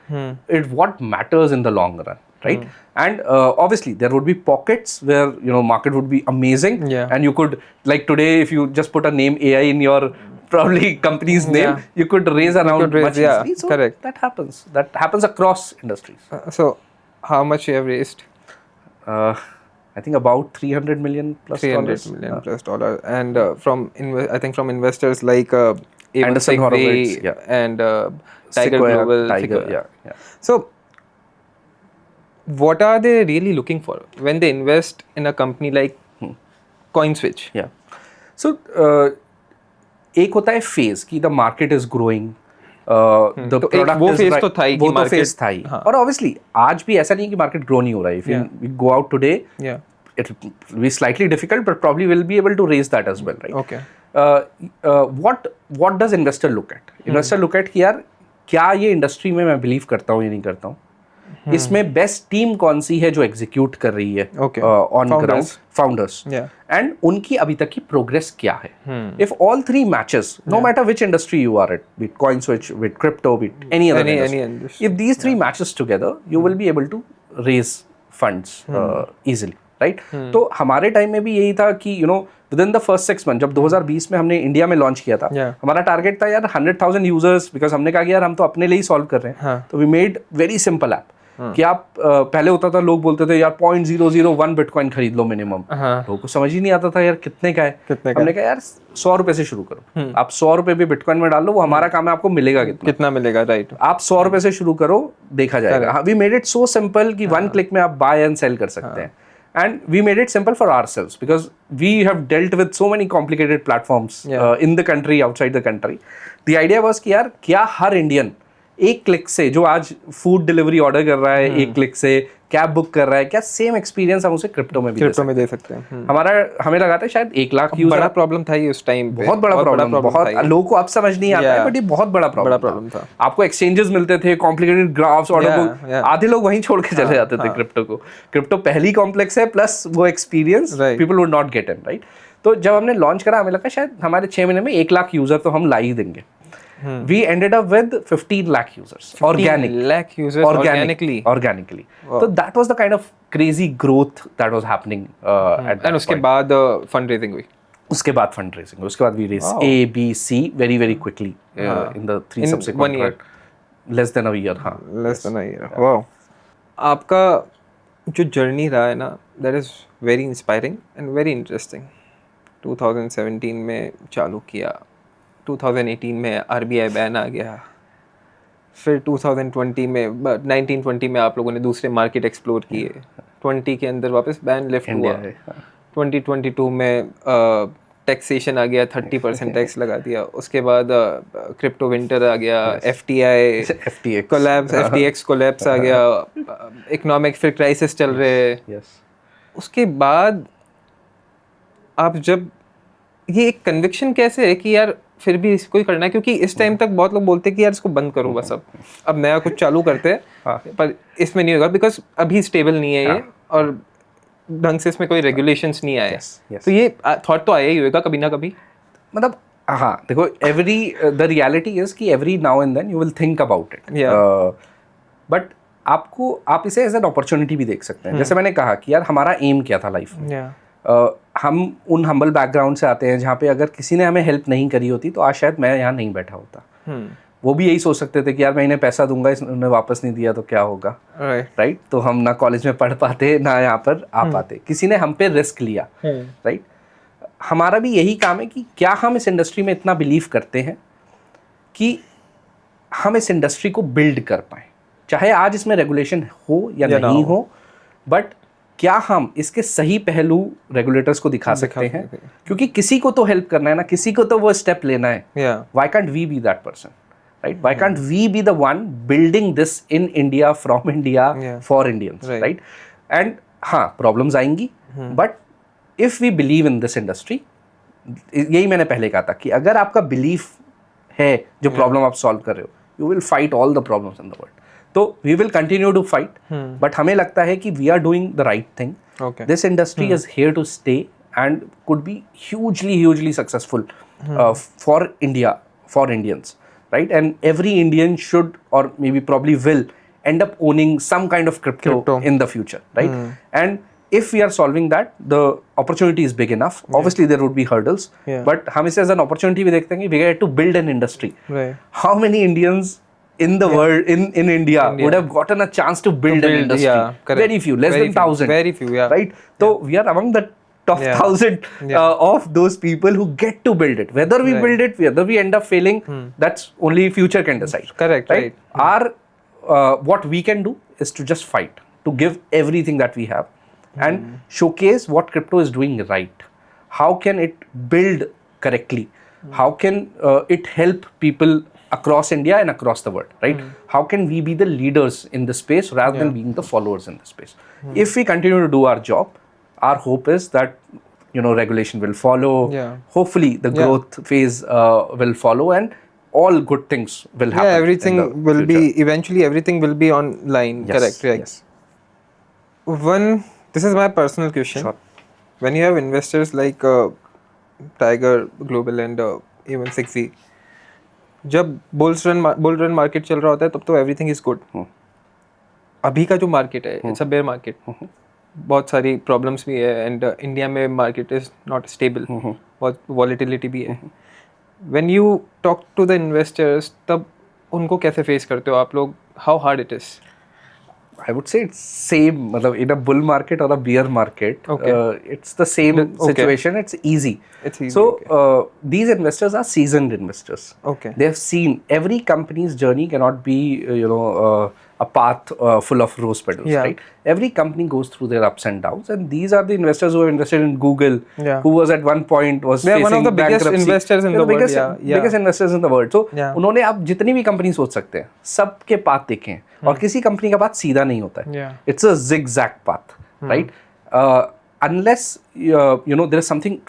is what matters in the long run, right? And obviously there would be pockets where market would be amazing, and you could, like today, if you just put a name AI in your probably company's name, you could raise around much easily. So correct. That happens across industries. So how much you have raised? I think about $300 million plus. $300 million plus dollars, and I think from investors like Anderson Horowitz, and Tiger Global. Yeah. So what are they really looking for when they invest in a company like CoinSwitch? Yeah. So एक होता है phase कि the market is growing. The product वो is phase right. तो था ही वो कि तो market, phase था ही. और obviously आज भी ऐसा नहीं है कि market grow नहीं हो रहा है. If you go out today, it will be slightly difficult, but probably will be able to raise that as well, right? Okay. What does investor look at? Investor look at कि यार क्या ये industry में मैं believe करता हूँ या नहीं करता हूँ. इसमें बेस्ट टीम कौन सी है जो एग्जीक्यूट कर रही है ऑन ग्राउंड, फाउंडर्स, एंड उनकी अभी तक की प्रोग्रेस क्या है. If all three matches, no matter which industry you are at, with CoinSwitch, with crypto, with any other industry, if these three matches together you will be able to raise funds easily, right? तो हमारे time में भी यही था कि with in the first 6 month, जब 2020 में हमने इंडिया में लॉन्च किया था, हमारा टारगेट था यार 100,000 यूजर्स, बिकॉज हमने कहा कि यार हम तो अपने लिए ही सॉल्व कर रहे हैं. तो we made very simple app कि आप पहले होता था, लोग बोलते थे यार 0.001 बिटकॉइन खरीद लो मिनिमम. लोगों को समझ ही नहीं आता था यार कितने का है. हमने कहा यार 100 रुपए से शुरू करो. आप 100 रुपए भी बिटकॉइन में डाल लो, वो हमारा काम है, आपको मिलेगा कितना मिलेगा, राइट? आप 100 रुपए से शुरू करो, देखा जाएगा. We made it so simple कि 1 क्लिक में आप बाय एंड सेल कर सकते हैं. And we made it simple for ourselves because we have dealt with so many complicated platforms in the country, outside the country. The idea was कि यार क्या हर Indian एक क्लिक से, जो आज फूड डिलीवरी ऑर्डर कर रहा है एक क्लिक से, कैब बुक कर रहा है, क्या सेम एक्सपीरियंस हम उसे क्रिप्टो में भी दे सकते हैं. हमें लगा था शायद 1 लाख यूजर. बड़ा प्रॉब्लम था ये उस टाइम, बहुत बड़ा प्रॉब्लम, बहुत लोगों को अब समझ नहीं आता है, बट ये बहुत बड़ा प्रॉब्लम था. आपको एक्सचेंजेस मिलते थे, कॉम्प्लिकेटेड ग्राफ्स, ऑर्डर बुक, आधे लोग वहीं छोड़ के चले जाते थे क्रिप्टो को. क्रिप्टो पहली कॉम्प्लेक्स है, प्लस वो experience people would not get in, right? तो जब हमने लॉन्च करा, हमें लगा शायद हमारे 6 महीने में 1 लाख यूजर तो हम ला ही देंगे. We ended up with 15 lakh users. 15 lakh users organically. Wow. So that was the kind of crazy growth that was happening at that And उसके बाद fundraising हुई. उसके बाद fundraising, उसके बाद we raised A, B, C very quickly in the 3 subsequent 1 year. Less than a year. Less than a year. Wow. आपका जो journey रहा है ना, that is very inspiring and very interesting. 2017 में चालू किया, 2018 में RBI बैन आ गया, फिर 2020 में 19-20 में आप लोगों ने दूसरे मार्केट एक्सप्लोर किए, 20 के अंदर वापस बैन लिफ्ट हुआ, 2022 में टैक्सेशन आ गया, 30% टैक्स लगा दिया, उसके बाद क्रिप्टो विंटर आ गया, FTX कोलैप्स आ गया, इकोनॉमिक फिर क्राइसिस चल रहे. उसके बाद आप जब ये एक कन्विक्शन कैसे है कि यार फिर भी इसको ही करना है, क्योंकि इस टाइम तक बहुत लोग बोलते हैं कि यार इसको बंद करो बस, अब नया कुछ चालू करते हैं, पर इसमें नहीं होगा बिकॉज अभी स्टेबल नहीं है ये, और ढंग से इसमें कोई रेगुलेशंस नहीं आए। तो ये थॉट तो आया ही होगा कभी ना कभी, मतलब हाँ देखो, द रियलिटी इज कि every now and then you will think about it, but आप इसे एज एन अपॉर्चुनिटी भी देख सकते हैं। जैसे मैंने कहा कि यार हमारा एम क्या था लाइफ में, हम उन हम्बल बैकग्राउंड से आते हैं जहाँ पे अगर किसी ने हमें हेल्प नहीं करी होती तो आज शायद मैं यहाँ नहीं बैठा होता। वो भी यही सोच सकते थे कि यार मैं इन्हें पैसा दूंगा, इन्होंने वापस नहीं दिया तो क्या होगा, राइट? तो हम ना कॉलेज में पढ़ पाते ना यहाँ पर आ पाते। किसी ने हम पे रिस्क लिया, राइट? हमारा भी यही काम है कि क्या हम इस इंडस्ट्री में इतना बिलीव करते हैं कि हम इस इंडस्ट्री को बिल्ड कर पाए, चाहे आज इसमें रेगुलेशन हो या नहीं हो, बट क्या हम इसके सही पहलू रेगुलेटर्स को दिखा सकते हैं? क्योंकि किसी को तो हेल्प करना है ना, किसी को तो वो स्टेप लेना है। Why can't we be that person, right? Why can't we be the one building this in India, from India, for Indians, right? And हाँ, प्रॉब्लम्स आएंगी, but if we believe in this industry, यही मैंने पहले कहा था कि अगर आपका बिलीफ है जो प्रॉब्लम आप सॉल्व कर रहे हो, you will fight all the problems in the world. तो we will continue to fight, but हमें लगता है कि we are doing the right thing. This industry is here to stay and could be hugely successful for India, for Indians, right? And every Indian should, or maybe probably will, end up owning some kind of crypto in the future, right? And if we are solving that, the opportunity is big enough. Obviously there would be hurdles, but हम इसे as an opportunity भी देखते हैं कि we get to build an industry. How many Indians in the world, in India would have gotten a chance to build an industry? Very few, less than 1,000. Very few, right? So we are among the top 1,000 of those people who get to build it. Whether we build it, whether we end up failing, that's only future can decide. Correct, right? Our what we can do is to just fight, to give everything that we have, and showcase what crypto is doing right. How can it build correctly? How can it help people across India and across the world, right? How can we be the leaders in this space rather than being the followers in this space? If we continue to do our job, our hope is that, you know, regulation will follow. Hopefully the growth phase will follow, and all good things will happen. Everything will be, eventually everything will be online. Correct, right? Yes. This is my personal question. Sure. When you have investors like Tiger Global and even 6Z, जब bull run market चल रहा होता है तब तो everything is good. अभी का जो मार्केट है, it's a bear market. बहुत सारी प्रॉब्लम्स भी है, एंड इंडिया में मार्केट इज नॉट स्टेबल, बहुत वॉलेटिलिटी भी है। When you talk to the investors, तब उनको कैसे फेस करते हो आप लोग? How hard it is? I would say it's same, मतलब in a bull market or a bear market, it's the same situation. It's easy. So these investors are seasoned investors. They have seen every company's journey cannot be a path full of rose petals, right? Every company goes through their ups and downs, and these are the investors who have invested in Google, who was at one point they're one of the biggest investors in the world. Biggest investors in the world. So उन्होंने आप जितनी भी company सोच सकते हैं, सबके path देखे हैं, और किसी कंपनी का पाथ सीधा नहीं होता है. It's a zigzag path, right? Unless there is something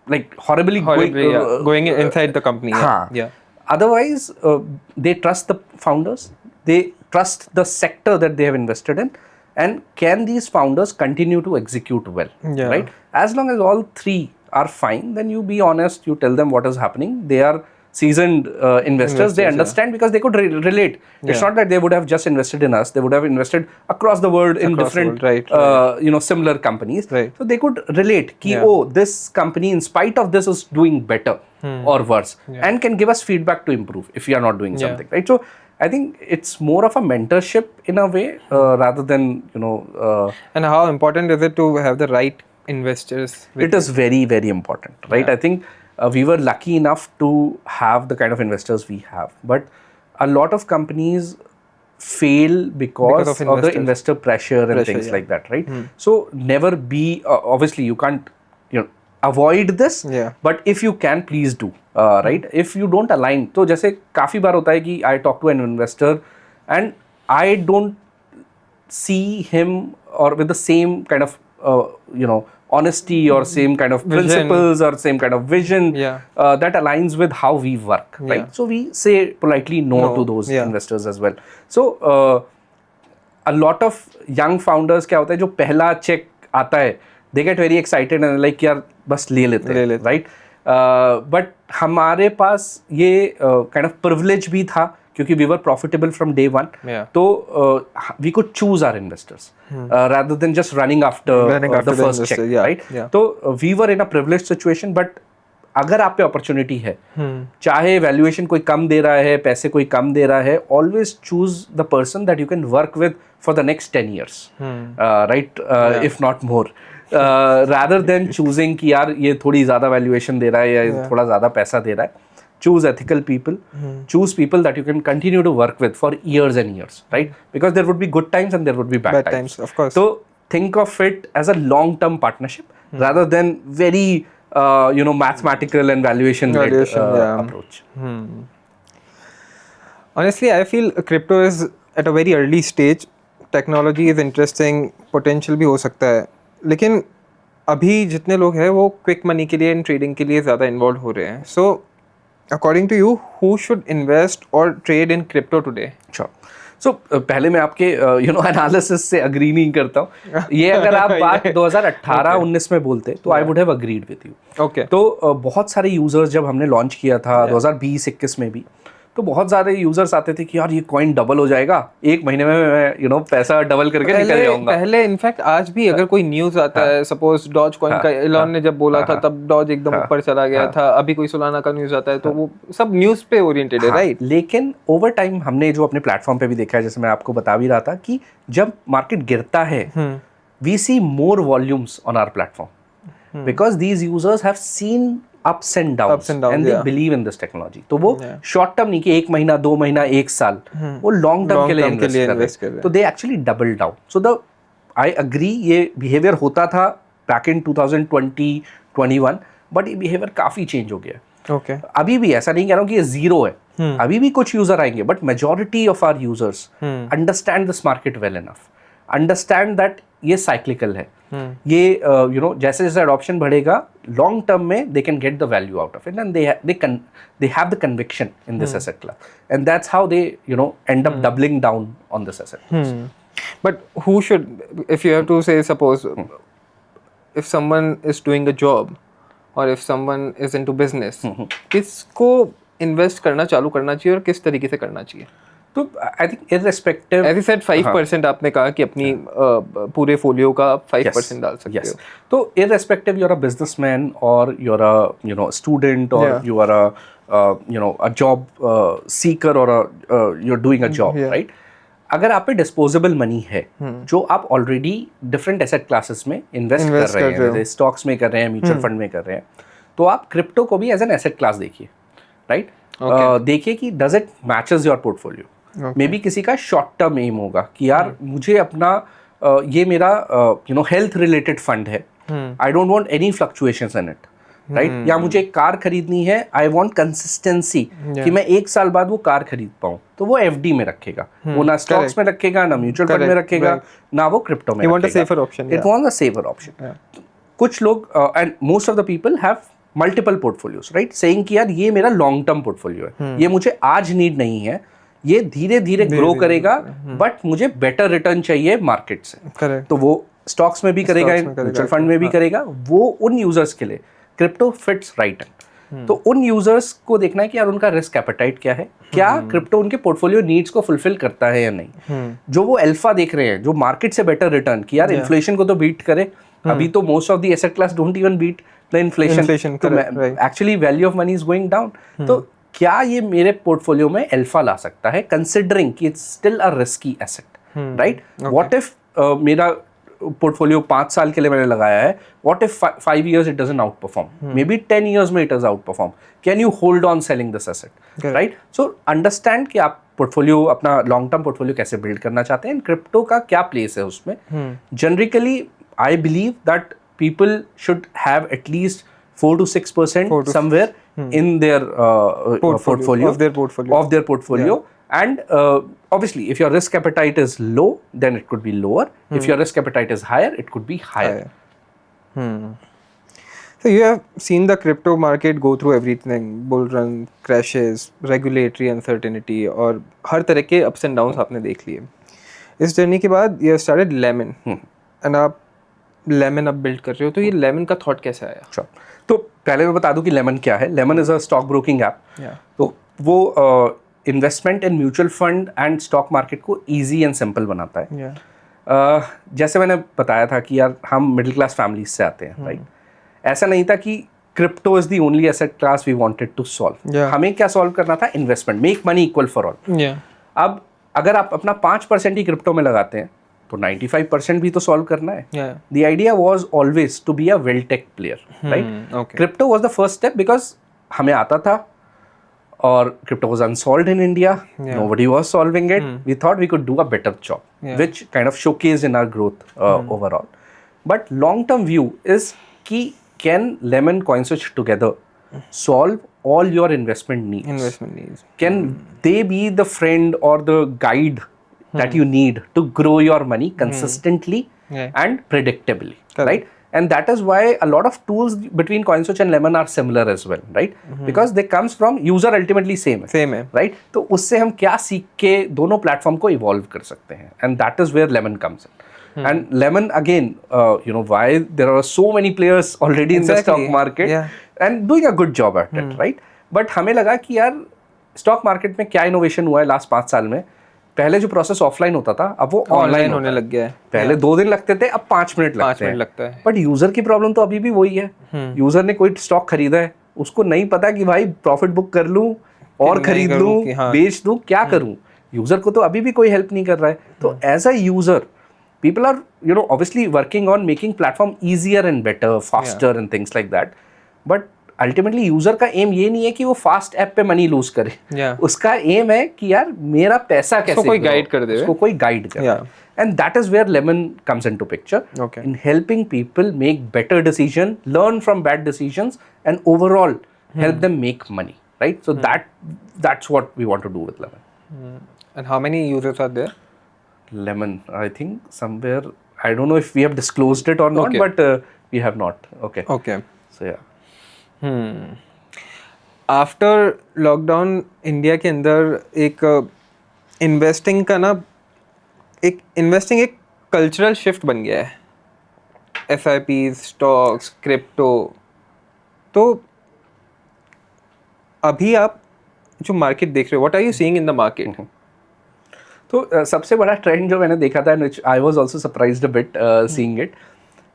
like horribly going inside the company. Otherwise, they trust the founders. They trust the sector that they have invested in, and can these founders continue to execute well, right? As long as all three are fine, then you be honest, you tell them what is happening. They are seasoned investors. They understand because they could relate. It's not that they would have just invested in us. They would have invested across the world in different similar companies. So they could relate ki, oh, this company in spite of this is doing better or worse, and can give us feedback to improve if we are not doing something, right? So I think it's more of a mentorship in a way, rather than And how important is it to have the right investors? It is very, very important, right? I think we were lucky enough to have the kind of investors we have, but a lot of companies fail because of the investor pressure and things like that, right? So never be obviously you can't avoid this, but if you can, please do, right? If you don't align, तो जैसे काफ़ी बार होता है कि I talk to an investor and I don't see him or with the same kind of honesty or same kind of principles or same kind of vision that aligns with how we work, right? So we say politely no to those investors as well. So a lot of young founders क्या होता है, जो पहला check आता है, they get very excited and like यार बस ले लेते हैं, right? But हमारे पास ये kind of privilege भी था क्योंकि we were profitable from day one. तो we could choose our investors rather than just running after the first check, right? तो we were in a privileged situation, but अगर आप पे अपॉर्चुनिटी है, चाहे वैल्यूएशन कोई कम दे रहा है, पैसे कोई कम दे रहा है, always choose the person that you can work with for the next 10 years, right, if not more, rather than choosing कि यार ये थोड़ी ज़्यादा वैल्यूएशन दे रहा है या थोड़ा ज़्यादा पैसा दे रहा है. Choose ethical people, choose people that you can continue to work with for years and years, right? Because there would be good times and there would be bad times. Of course. So think of it as a long-term partnership rather than very mathematical and valuation approach. Honestly, I feel crypto is at a very early stage. Technology is interesting, potential भी हो सकता है, लेकिन अभी जितने लोग हैं वो क्विक मनी के लिए, ट्रेडिंग के लिए ज़्यादा इन्वॉल्व हो रहे हैं. So according to you, who should invest or trade in crypto today? Sure. So पहले मैं आपके एनालिसिस से अग्री नहीं करता हूँ. ये अगर आप बात 2018-19 में बोलते तो I would have agreed with you. Okay. तो बहुत सारे यूजर्स जब हमने लॉन्च किया था 2020-21 में भी, तो बहुत सारे यूजर्स आते थे कि यार ये कॉइन डबल हो जाएगा, एक महीने में मैं पैसा डबल करके निकल जाऊंगा. पहले इनफैक्ट आज भी अगर कोई न्यूज आता है, सपोज डॉज कॉइन का एलन ने जब बोला था तब डॉज एकदम ऊपर चला गया था, अभी कोई सोलाना का न्यूज आता है तो वो सब न्यूज पे ओरिएंटेड है, राइट? लेकिन ओवर टाइम हमने जो अपने प्लेटफॉर्म पे भी देखा है, जैसे मैं आपको बता भी रहा था कि जब मार्केट गिरता है we see more volumes on our platform because these users have seen ups and downs and they believe in this technology. तो वो short term नहीं कि एक महीना, 2 महीना, 1 साल, वो long term के लिए invest कर रहे हैं. तो they actually double down. So I agree, ये behavior होता था back in 2020-21, but ये behavior काफी change हो गया. Okay. अभी भी ऐसा नहीं कह रहा हूँ कि ये zero है, अभी भी कुछ यूजर आएंगे, but majority of our users understand this market well enough, understand that ये cyclical है. ये जैसे जैसे adoption बढ़ेगा, long term में they can get the value out of it and they have the conviction in this asset class, and that's how they end up doubling down on this asset class. But who should, if you have to say, suppose if someone is doing a job or if someone is into business, किसको invest करना चालू करना चाहिए और किस तरीके से करना चाहिए? तो I think irrespective, as you said 5% आपने कहा कि अपनी पूरे फोलियो का 5% डाल सकते हो. तो irrespective you are a businessman और यू आर अ स्टूडेंट और you are a job seeker और you are doing a job, right? अगर आप पे डिस्पोजेबल मनी है जो आप ऑलरेडी डिफरेंट एसेट क्लासेस में इन्वेस्ट कर रहे हैं, स्टॉक्स में कर रहे हैं, म्यूचुअल फंड में कर रहे हैं, तो आप क्रिप्टो को भी एज एन एसेट क्लास देखिए, राइट? देखिए कि does it matches your portfolio. May be किसी का शॉर्ट टर्म एम होगा कि यार मुझे अपना ये मेरा हेल्थ रिलेटेड फंड है, I don't want any fluctuations in it, right? या मुझे एक कार खरीदनी है, आई वांट कंसिस्टेंसी कि मैं 1 साल बाद वो कार खरीद पाऊँ, तो वो एफडी में रखेगा, वो ना स्टॉक्स में रखेगा, ना म्यूचुअल फंड में रखेगा, ना वो क्रिप्टो में रखेगा. It wants a safer option. कुछ लोग and most of the people have multiple portfolios, right? Saying कि यार ये मेरा लॉन्ग टर्म पोर्टफोलियो है, ये मुझे आज नीड नहीं है, ये धीरे धीरे ग्रो करेगा, बट मुझे बेटर रिटर्न चाहिए मार्केट से. तो वो स्टॉक्स में भी करेगा, म्यूचुअल फंड में भी करेगा. वो उन यूजर्स के लिए क्रिप्टो फिट्स राइट. तो उन यूजर्स को देखना है कि यार उनका रिस्क एपेटाइट क्या है, क्या क्रिप्टो उनके पोर्टफोलियो नीड्स को फुलफिल करता है या नहीं. जो वो अल्फा देख रहे हैं, जो मार्केट से बेटर रिटर्न कि यार इन्फ्लेशन को तो बीट करे, अभी तो most of the asset class don't even beat the inflation, तो actually value of money is going down. तो क्या ये मेरे पोर्टफोलियो में अल्फा ला सकता है, कंसिडरिंग कि it's still a risky asset, right? What if मेरा पोर्टफोलियो 5 साल के लिए मैंने लगाया है, what if 5 years it doesn't outperform, maybe 10 years में it does outperform, can you hold on selling this asset, right? So understand कि आप पोर्टफोलियो अपना लॉन्ग टर्म पोर्टफोलियो कैसे बिल्ड करना चाहते हैं, क्रिप्टो का क्या प्लेस है उसमें. Generally I believe that people should have at least 4 to 6% somewhere in their portfolio of their portfolio. And obviously if your risk appetite is low, then it could be lower. If your risk appetite is higher, it could be higher. So you have seen the crypto market go through everything, bull run, crashes, regulatory uncertainty और हर तरह के ups and downs आपने देख लिए. इस journey के बाद you have started Lemon and आप Lemon अब build कर रहे हो, तो ये Lemon का thought कैसे आया? Sure. तो पहले मैं बता दूं कि Lemon क्या है. Lemon is a stock broking app. Yeah. तो वो investment in mutual fund and stock market को ईजी एंड सिंपल बनाता है. Yeah. जैसे मैंने बताया था कि यार हम मिडिल क्लास फैमिलीज से आते हैं, राइट. ऐसा नहीं था कि crypto is the only asset class we wanted to solve. Yeah. हमें क्या सॉल्व करना था? Investment, make money equal for all. Yeah. अब अगर आप अपना 5% ही क्रिप्टो में लगाते हैं तो 95% भी तो सॉल्व करना है. Yeah. The idea was always to be a well-tech player, right? Okay. Crypto was the first step because हमें आता था और crypto was unsolved in India. Yeah. Nobody was solving it. We thought we could do a better job, Yeah. which kind of showcased in our growth overall. But long-term view is कि can Lemon CoinSwitch together solve all your investment needs? Investment needs. Can they be the friend or the guide that you need to grow your money consistently Yeah. and predictably, Correct. right? And that is why a lot of tools between CoinSwitch and Lemon are similar as well, right? Because they comes from user ultimately same Same है. right? तो उससे हम क्या सीख के दोनों platform को evolve कर सकते हैं, and that is where Lemon comes in. And Lemon again, why there are so many players already in the Exactly. stock market Yeah. and doing a good job at it, right? But हमें लगा कि यार stock market में क्या innovation हुआ है last 5 साल में. पहले जो प्रोसेस ऑफलाइन होता था अब वो ऑनलाइन होने लग गया है. पहले 2 दिन लगते थे, अब 5 मिनट लगते 5 हैं. मिनट लगता है. बट यूजर की प्रॉब्लम तो अभी भी वही है. यूजर ने कोई स्टॉक खरीदा है, उसको नहीं पता कि भाई प्रॉफिट बुक कर लूं और नहीं खरीद करूं लूं, कि हाँ. बेच दूं, क्या करूं. यूजर को तो अभी भी कोई हेल्प नहीं कर रहा है. तो as a user people are obviously working on making platform easier and better, faster and things like that. But ultimately user का एम ये नहीं है कि वो फास्ट ऐप पे मनी लूज करे. उसका एम है कि यार मेरा पैसा कैसे कोई गाइड कर दे, उसको कोई गाइड करे. And that is where Lemon comes into picture in helping people make better decision, learn from bad decisions and overall help them make money, right? So that's what we want to do with Lemon. And how many users are there? Lemon, I think somewhere, I don't know if we have disclosed it or not, but we have not. Okay. So yeah. After lockdown India के अंदर एक investing का ना एक cultural shift बन गया है. SIPs, stocks, crypto. तो अभी आप जो मार्केट देख रहे हो, what are you seeing in the market? तो सबसे बड़ा ट्रेंड जो मैंने देखा था, which I was also surprised a bit seeing it,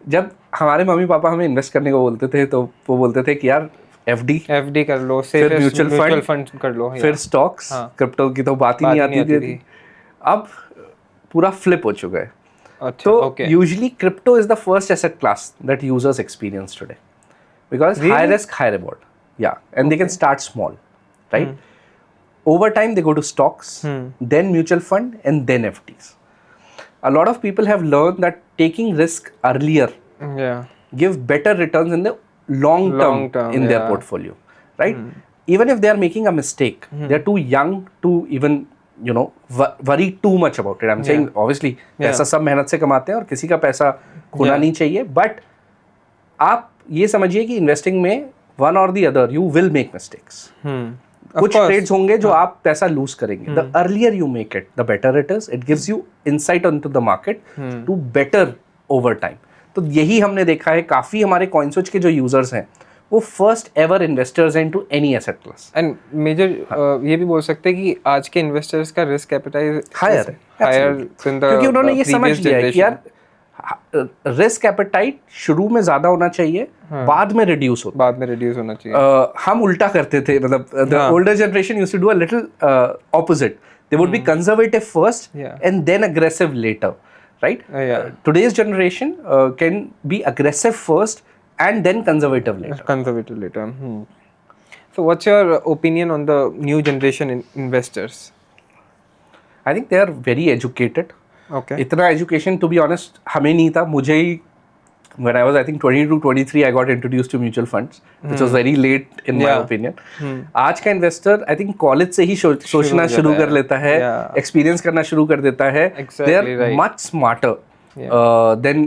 जब हमारे मम्मी पापा हमें इन्वेस्ट करने को बोलते थे तो वो बोलते थे कि यार FD कर लो, फिर म्यूचुअल फंड कर लो, फिर स्टॉक्स. क्रिप्टो की तो बात ही नहीं आती थी. अब पूरा फ्लिप हो चुका है. तो usually crypto is the first asset class that users experience today because high risk high reward. या and they can start small, right? Over time, they go to stocks, then mutual fund, and then FDs. A lot of people have learned that taking risk earlier give better returns in the long term in their portfolio, right? Even if they are making a mistake, they are too young to even worry too much about it. I'm saying obviously पैसा सब मेहनत से कमाते हैं और किसी का पैसा खोना नहीं चाहिए, but आप ये समझिए कि इन्वेस्टिंग में one or the other you will make mistakes. कुछ ट्रेड्स होंगे जो आप पैसा लूज करेंगे. The earlier you make it the better it is. It gives you insight into the market to better over time. तो यही हमने देखा है. काफी हमारे CoinSwitch के जो यूजर्स हैं वो फर्स्ट एवर इन्वेस्टर्स हैं into any asset class. And major ये भी बोल सकते हैं कि आज के इन्वेस्टर्स का रिस्क एपेटाइट हायर है, क्योंकि उन्होंने ये समझ लिया है कि यार रिस्क एपेटाइट शुरू में ज्यादा होना चाहिए, बाद में रिड्यूस होना चाहिए. हम उल्टा करते थे, मतलब the older generation used to do a little opposite. They would be conservative first and then aggressive later, right? Today's generation can be aggressive first and then conservative later. So what's your opinion on the new generation investors? I think they are very educated. Okay. इतना education to be honest हमें नहीं था. मुझे ही when I was I think 22-23 I got introduced to mutual funds, which was very late in my opinion. आज का investor I think college से ही सोचना शुरू कर लेता है, experience करना शुरू कर देता है. They are much smarter than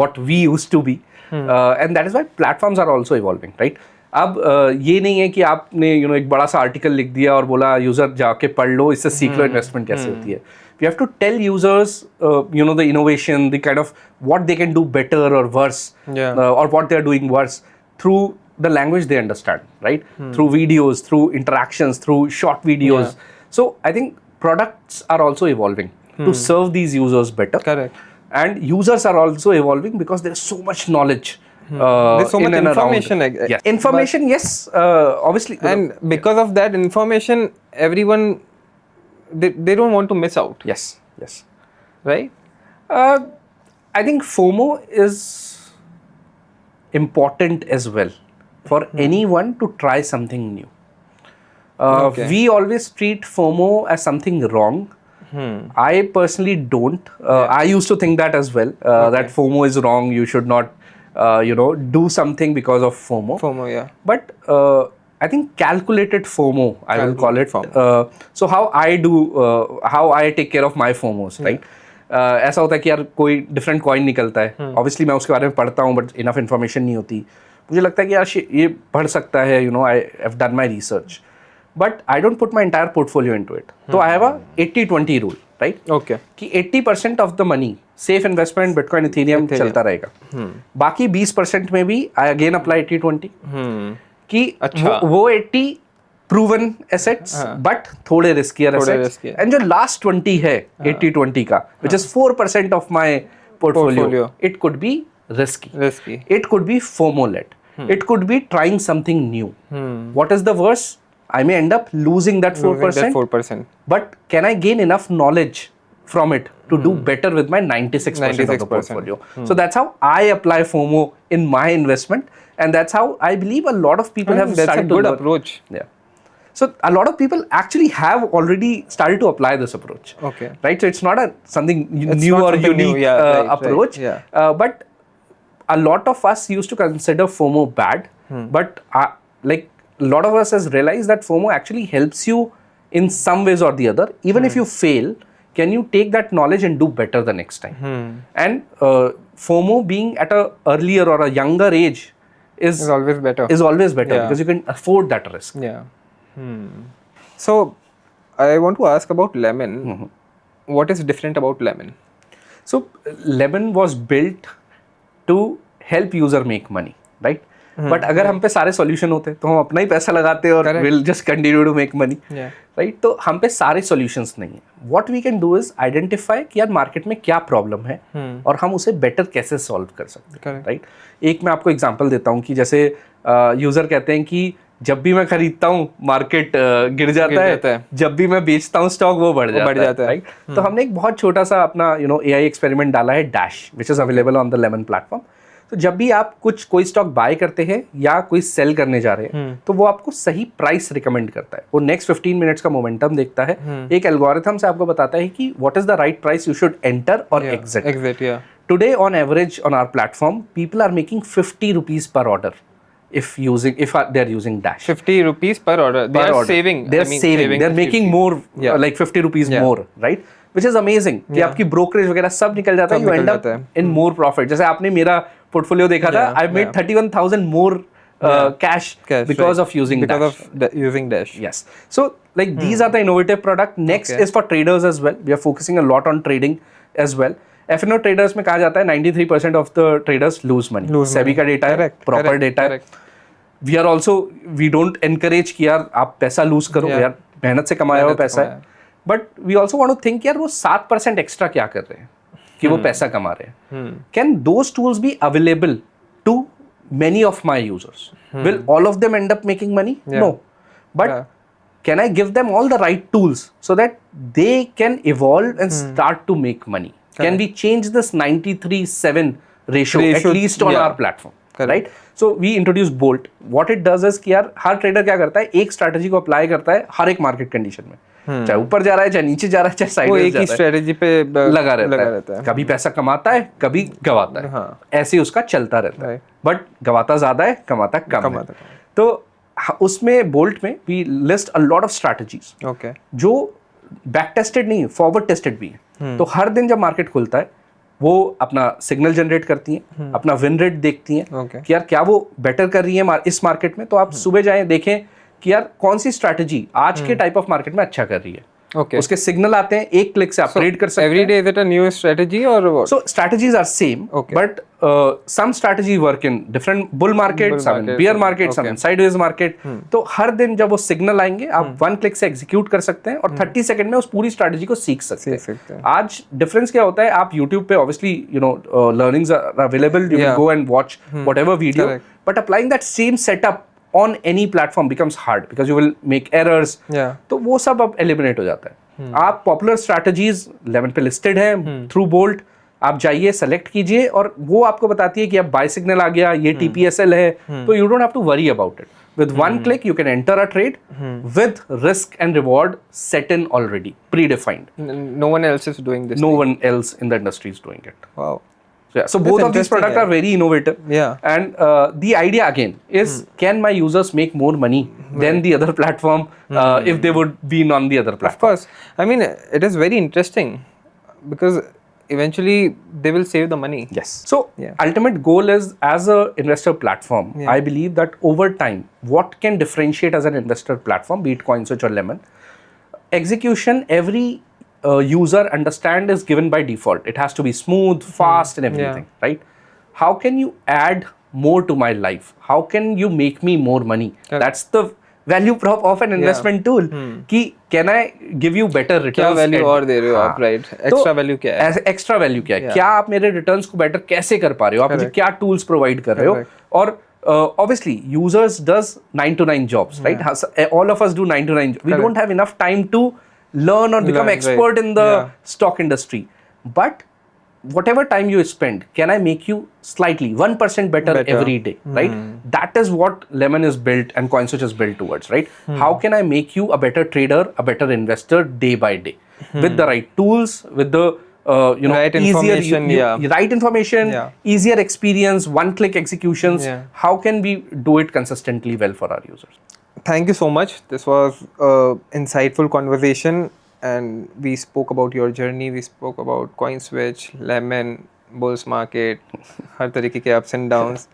what we used to be. And that is why platforms are also evolving, right? अब ये नहीं है कि आपने एक बड़ा सा आर्टिकल लिख दिया और बोला यूजर जाके पढ़ लो, इससे सीख लो इन्वेस्टमेंट कैसे होती है. We have to tell users, the innovation, the kind of what they can do better or worse, or what they are doing worse through the language they understand, right? Through videos, through interactions, through short videos. So I think products are also evolving to serve these users better. Correct. And users are also evolving because there is so much knowledge. There's so much information. Yes. Information, yes, obviously. And because of that information, everyone, they don't want to miss out. Yes. Right? I think FOMO is important as well for anyone to try something new. We always treat FOMO as something wrong. I personally don't. I used to think that as well, that FOMO is wrong. You should not, do something because of FOMO. FOMO, yeah. But I think calculated FOMO, I will call it. So how I take care of my FOMOs, right? ऐसा होता है कि यार कोई different coin निकलता है, obviously मैं उसके बारे में पढ़ता हूँ बट इनफ इन्फॉर्मेशन नहीं होती. मुझे लगता है कि यार ये बढ़ सकता है, I have done my research, but I don't put my entire portfolio into it. तो I have a 80-20 rule, right? Okay. कि 80% of the money safe investment bitcoin Ethereum चलता रहेगा. बाकी 20% में भी आई अगेन अप्लाई 80-20 कि वो 80 प्रूवन एसेट्स बट थोड़े रिस्कियर एसेट्स, एंड जो लास्ट 20 है 80-20 का, which is 4% of my portfolio, it could be risky, it could be FOMO led, it could be trying something new. What is the worst? I may end up losing that 4%, but can I gain enough knowledge from it to do better with my 96% of the portfolio? So that's how I apply FOMO in my investment, and that's how I believe a lot of people have started to That's a good approach. Yeah. So a lot of people actually have already started to apply this approach. Okay. Right? So it's not something It's new not or something unique new. Right, approach. right. Yeah. But a lot of us used to consider FOMO bad. But like a lot of us has realized that FOMO actually helps you in some ways or the other. Even if you fail, can you take that knowledge and do better the next time? And FOMO being at a earlier or a younger age is always better. Yeah. Because you can afford that risk. Yeah. So I want to ask about Lemon. What is different about Lemon? So Lemon was built to help user make money, right? But अगर हम पे सारे solution होते तो हम अपना ही पैसा लगाते और we'll just continue to make money, right? तो हम पे सारे सॉल्यूशंस नहीं है. What we can do is identify कि यार मार्केट में क्या प्रॉब्लम है और हम उसे बेटर कैसे सॉल्व कर सकते हैं, राइट? एक मैं आपको एग्जांपल देता हूँ कि जैसे यूजर कहते हैं कि जब भी मैं खरीदता हूँ मार्केट गिर जाता है, जब भी मैं बेचता हूँ स्टॉक वो बढ़ जाता है, राइट? तो हमने एक बहुत छोटा सा अपना AI एक्सपेरिमेंट डाला है, dash, which is available on the lemon platform. तो जब भी आप कोई स्टॉक बाय करते हैं या कोई सेल करने जा रहे हैं तो वो आपको सही प्राइस रिकमेंड करता है. वो नेक्स्ट 15 मिनट्स का मोमेंटम देखता है, एक एल्गोरिथम से आपको बताता है कि what is the right price you should enter और exit. Today on average on our platform people are making 50 rupees per order if they are using Dash. 50 rupees per order. They are saving. They're making more, like 50 rupees more, right? Which is amazing. कि आपकी brokerage वगैरह सब निकल जाता है. You end up in more profit. जैसे आपने मेरा portfolio देखा था, I made 31,000 more cash because of using Dash. Using Dash. Yes. So like these are the innovative product. Next is for traders as well. We are focusing a lot on trading as well. F&O traders में कहा जाता है 93% of the traders lose money. SEBI का data है, proper data है. We don't encourage कि यार आप पैसा लूज करो, यार मेहनत से कमाया हुआ पैसा है. But we also want to think यार वो 7% एक्स्ट्रा क्या कर रहे हैं कि वो पैसा कमा रहे हैं. Can those tools be available to many of my users? Will all of them end up making money? No. But can I give them all the right tools so that they can evolve and start to make money? Can we change this 93-7 ratio at least on our platform? Right? So we introduce Bolt. What it does is कि यार हर trader क्या करता है, एक strategy को apply करता है हर एक मार्केट कंडीशन में, चाहे ऊपर जा रहा है, चाहे नीचे जा रहा है, चाहे साइडवेज जा रहा है, एक ही स्ट्रैटेजी पे लगा रहता है. कभी पैसा कमाता है, कभी गवाता है, ऐसे उसका चलता रहता है. बट गवाता ज्यादा है, कमाता कम है. तो उसमें बोल्ट में we list a lot of strategies जो बैक टेस्टेड नहीं, फॉरवर्ड टेस्टेड भी है. तो हर दिन जब मार्केट खुलता है वो अपना सिग्नल जनरेट करती हैं, अपना विन रेट देखती हैं Okay. कि यार क्या वो बेटर कर रही है इस मार्केट में, तो आप सुबह जाएं देखें कि यार कौन सी स्ट्रैटेजी आज के टाइप ऑफ मार्केट में अच्छा कर रही है. Okay. उसके सिग्नल आते हैं, एक क्लिक से आप ट्रेड कर सकते Every हैं. day is it a new strategy or what? So strategies are same, Okay. but some strategy work in different bull market, some in markets, bear market, some okay. in sideways market. तो हर दिन जब वो signal आएंगे आप one click से execute कर सकते हैं और 30 सेकंड में उस पूरी स्ट्रैटेजी को सीख सकते हैं. आज डिफरेंस क्या होता है, आप YouTube पे obviously learnings are available, you can go and watch whatever video, Correct. but applying that same setup on any platform becomes hard because you will make errors. Yeah. तो वो सब अब एलिमिनेट हो जाता है. आप पॉपुलर स्ट्रैटेजीज लेमन पे listed है थ्रू बोल्ट, आप जाइए सेलेक्ट कीजिए और वो आपको बताती है कि अब बाय सिग्नल आ गया, ये TPSL है, तो you don't have to worry about it. With one click you can enter a trade with risk and reward set in already, predefined. No one else is doing this. No one else in the industry is doing it. Wow. So both of these interesting, products yeah. are very innovative. Yeah. And the idea again is, can my users make more money than the other platform if they would be on the other Of platform? course. I mean, it is very interesting because eventually they will save the money. Yes. So Yeah. ultimate goal is, as a investor platform, Yeah. I believe that over time, what can differentiate as an investor platform, be it CoinSwitch or Lemon, execution, every user understand is given by default. It has to be smooth, fast, and everything, right? How can you add more to my life? How can you make me more money? Correct. That's the value prop of an investment tool. कि can I give you better returns? क्या value at- और दे रहे हो आप, हाँ. Right? Extra value क्या है? Extra value क्या है? Yeah. क्या आप मेरे रिटर्न्स को बेटर कैसे कर पा रहे हो? आप मुझे Correct. क्या टूल्स प्रोवाइड कर रहे हो? Correct. और obviously users does 9 to 9 jobs, right? All of us do 9 to 9. We Correct. don't have enough time to learn or become Learn, expert right. in the Yeah. stock industry. But whatever time you spend, can I make you slightly 1% better every day, right? That is what Lemon is built and CoinSwitch is built towards, right? How can I make you a better trader, a better investor day by day with the right tools, with the Right easier information, yeah. right information, Yeah. easier experience, one-click executions. Yeah. How can we do it consistently well for our users? Thank you so much. This was an insightful conversation, and we spoke about your journey. We spoke about CoinSwitch, Lemon, bulls market, हर तरीके के ups and downs.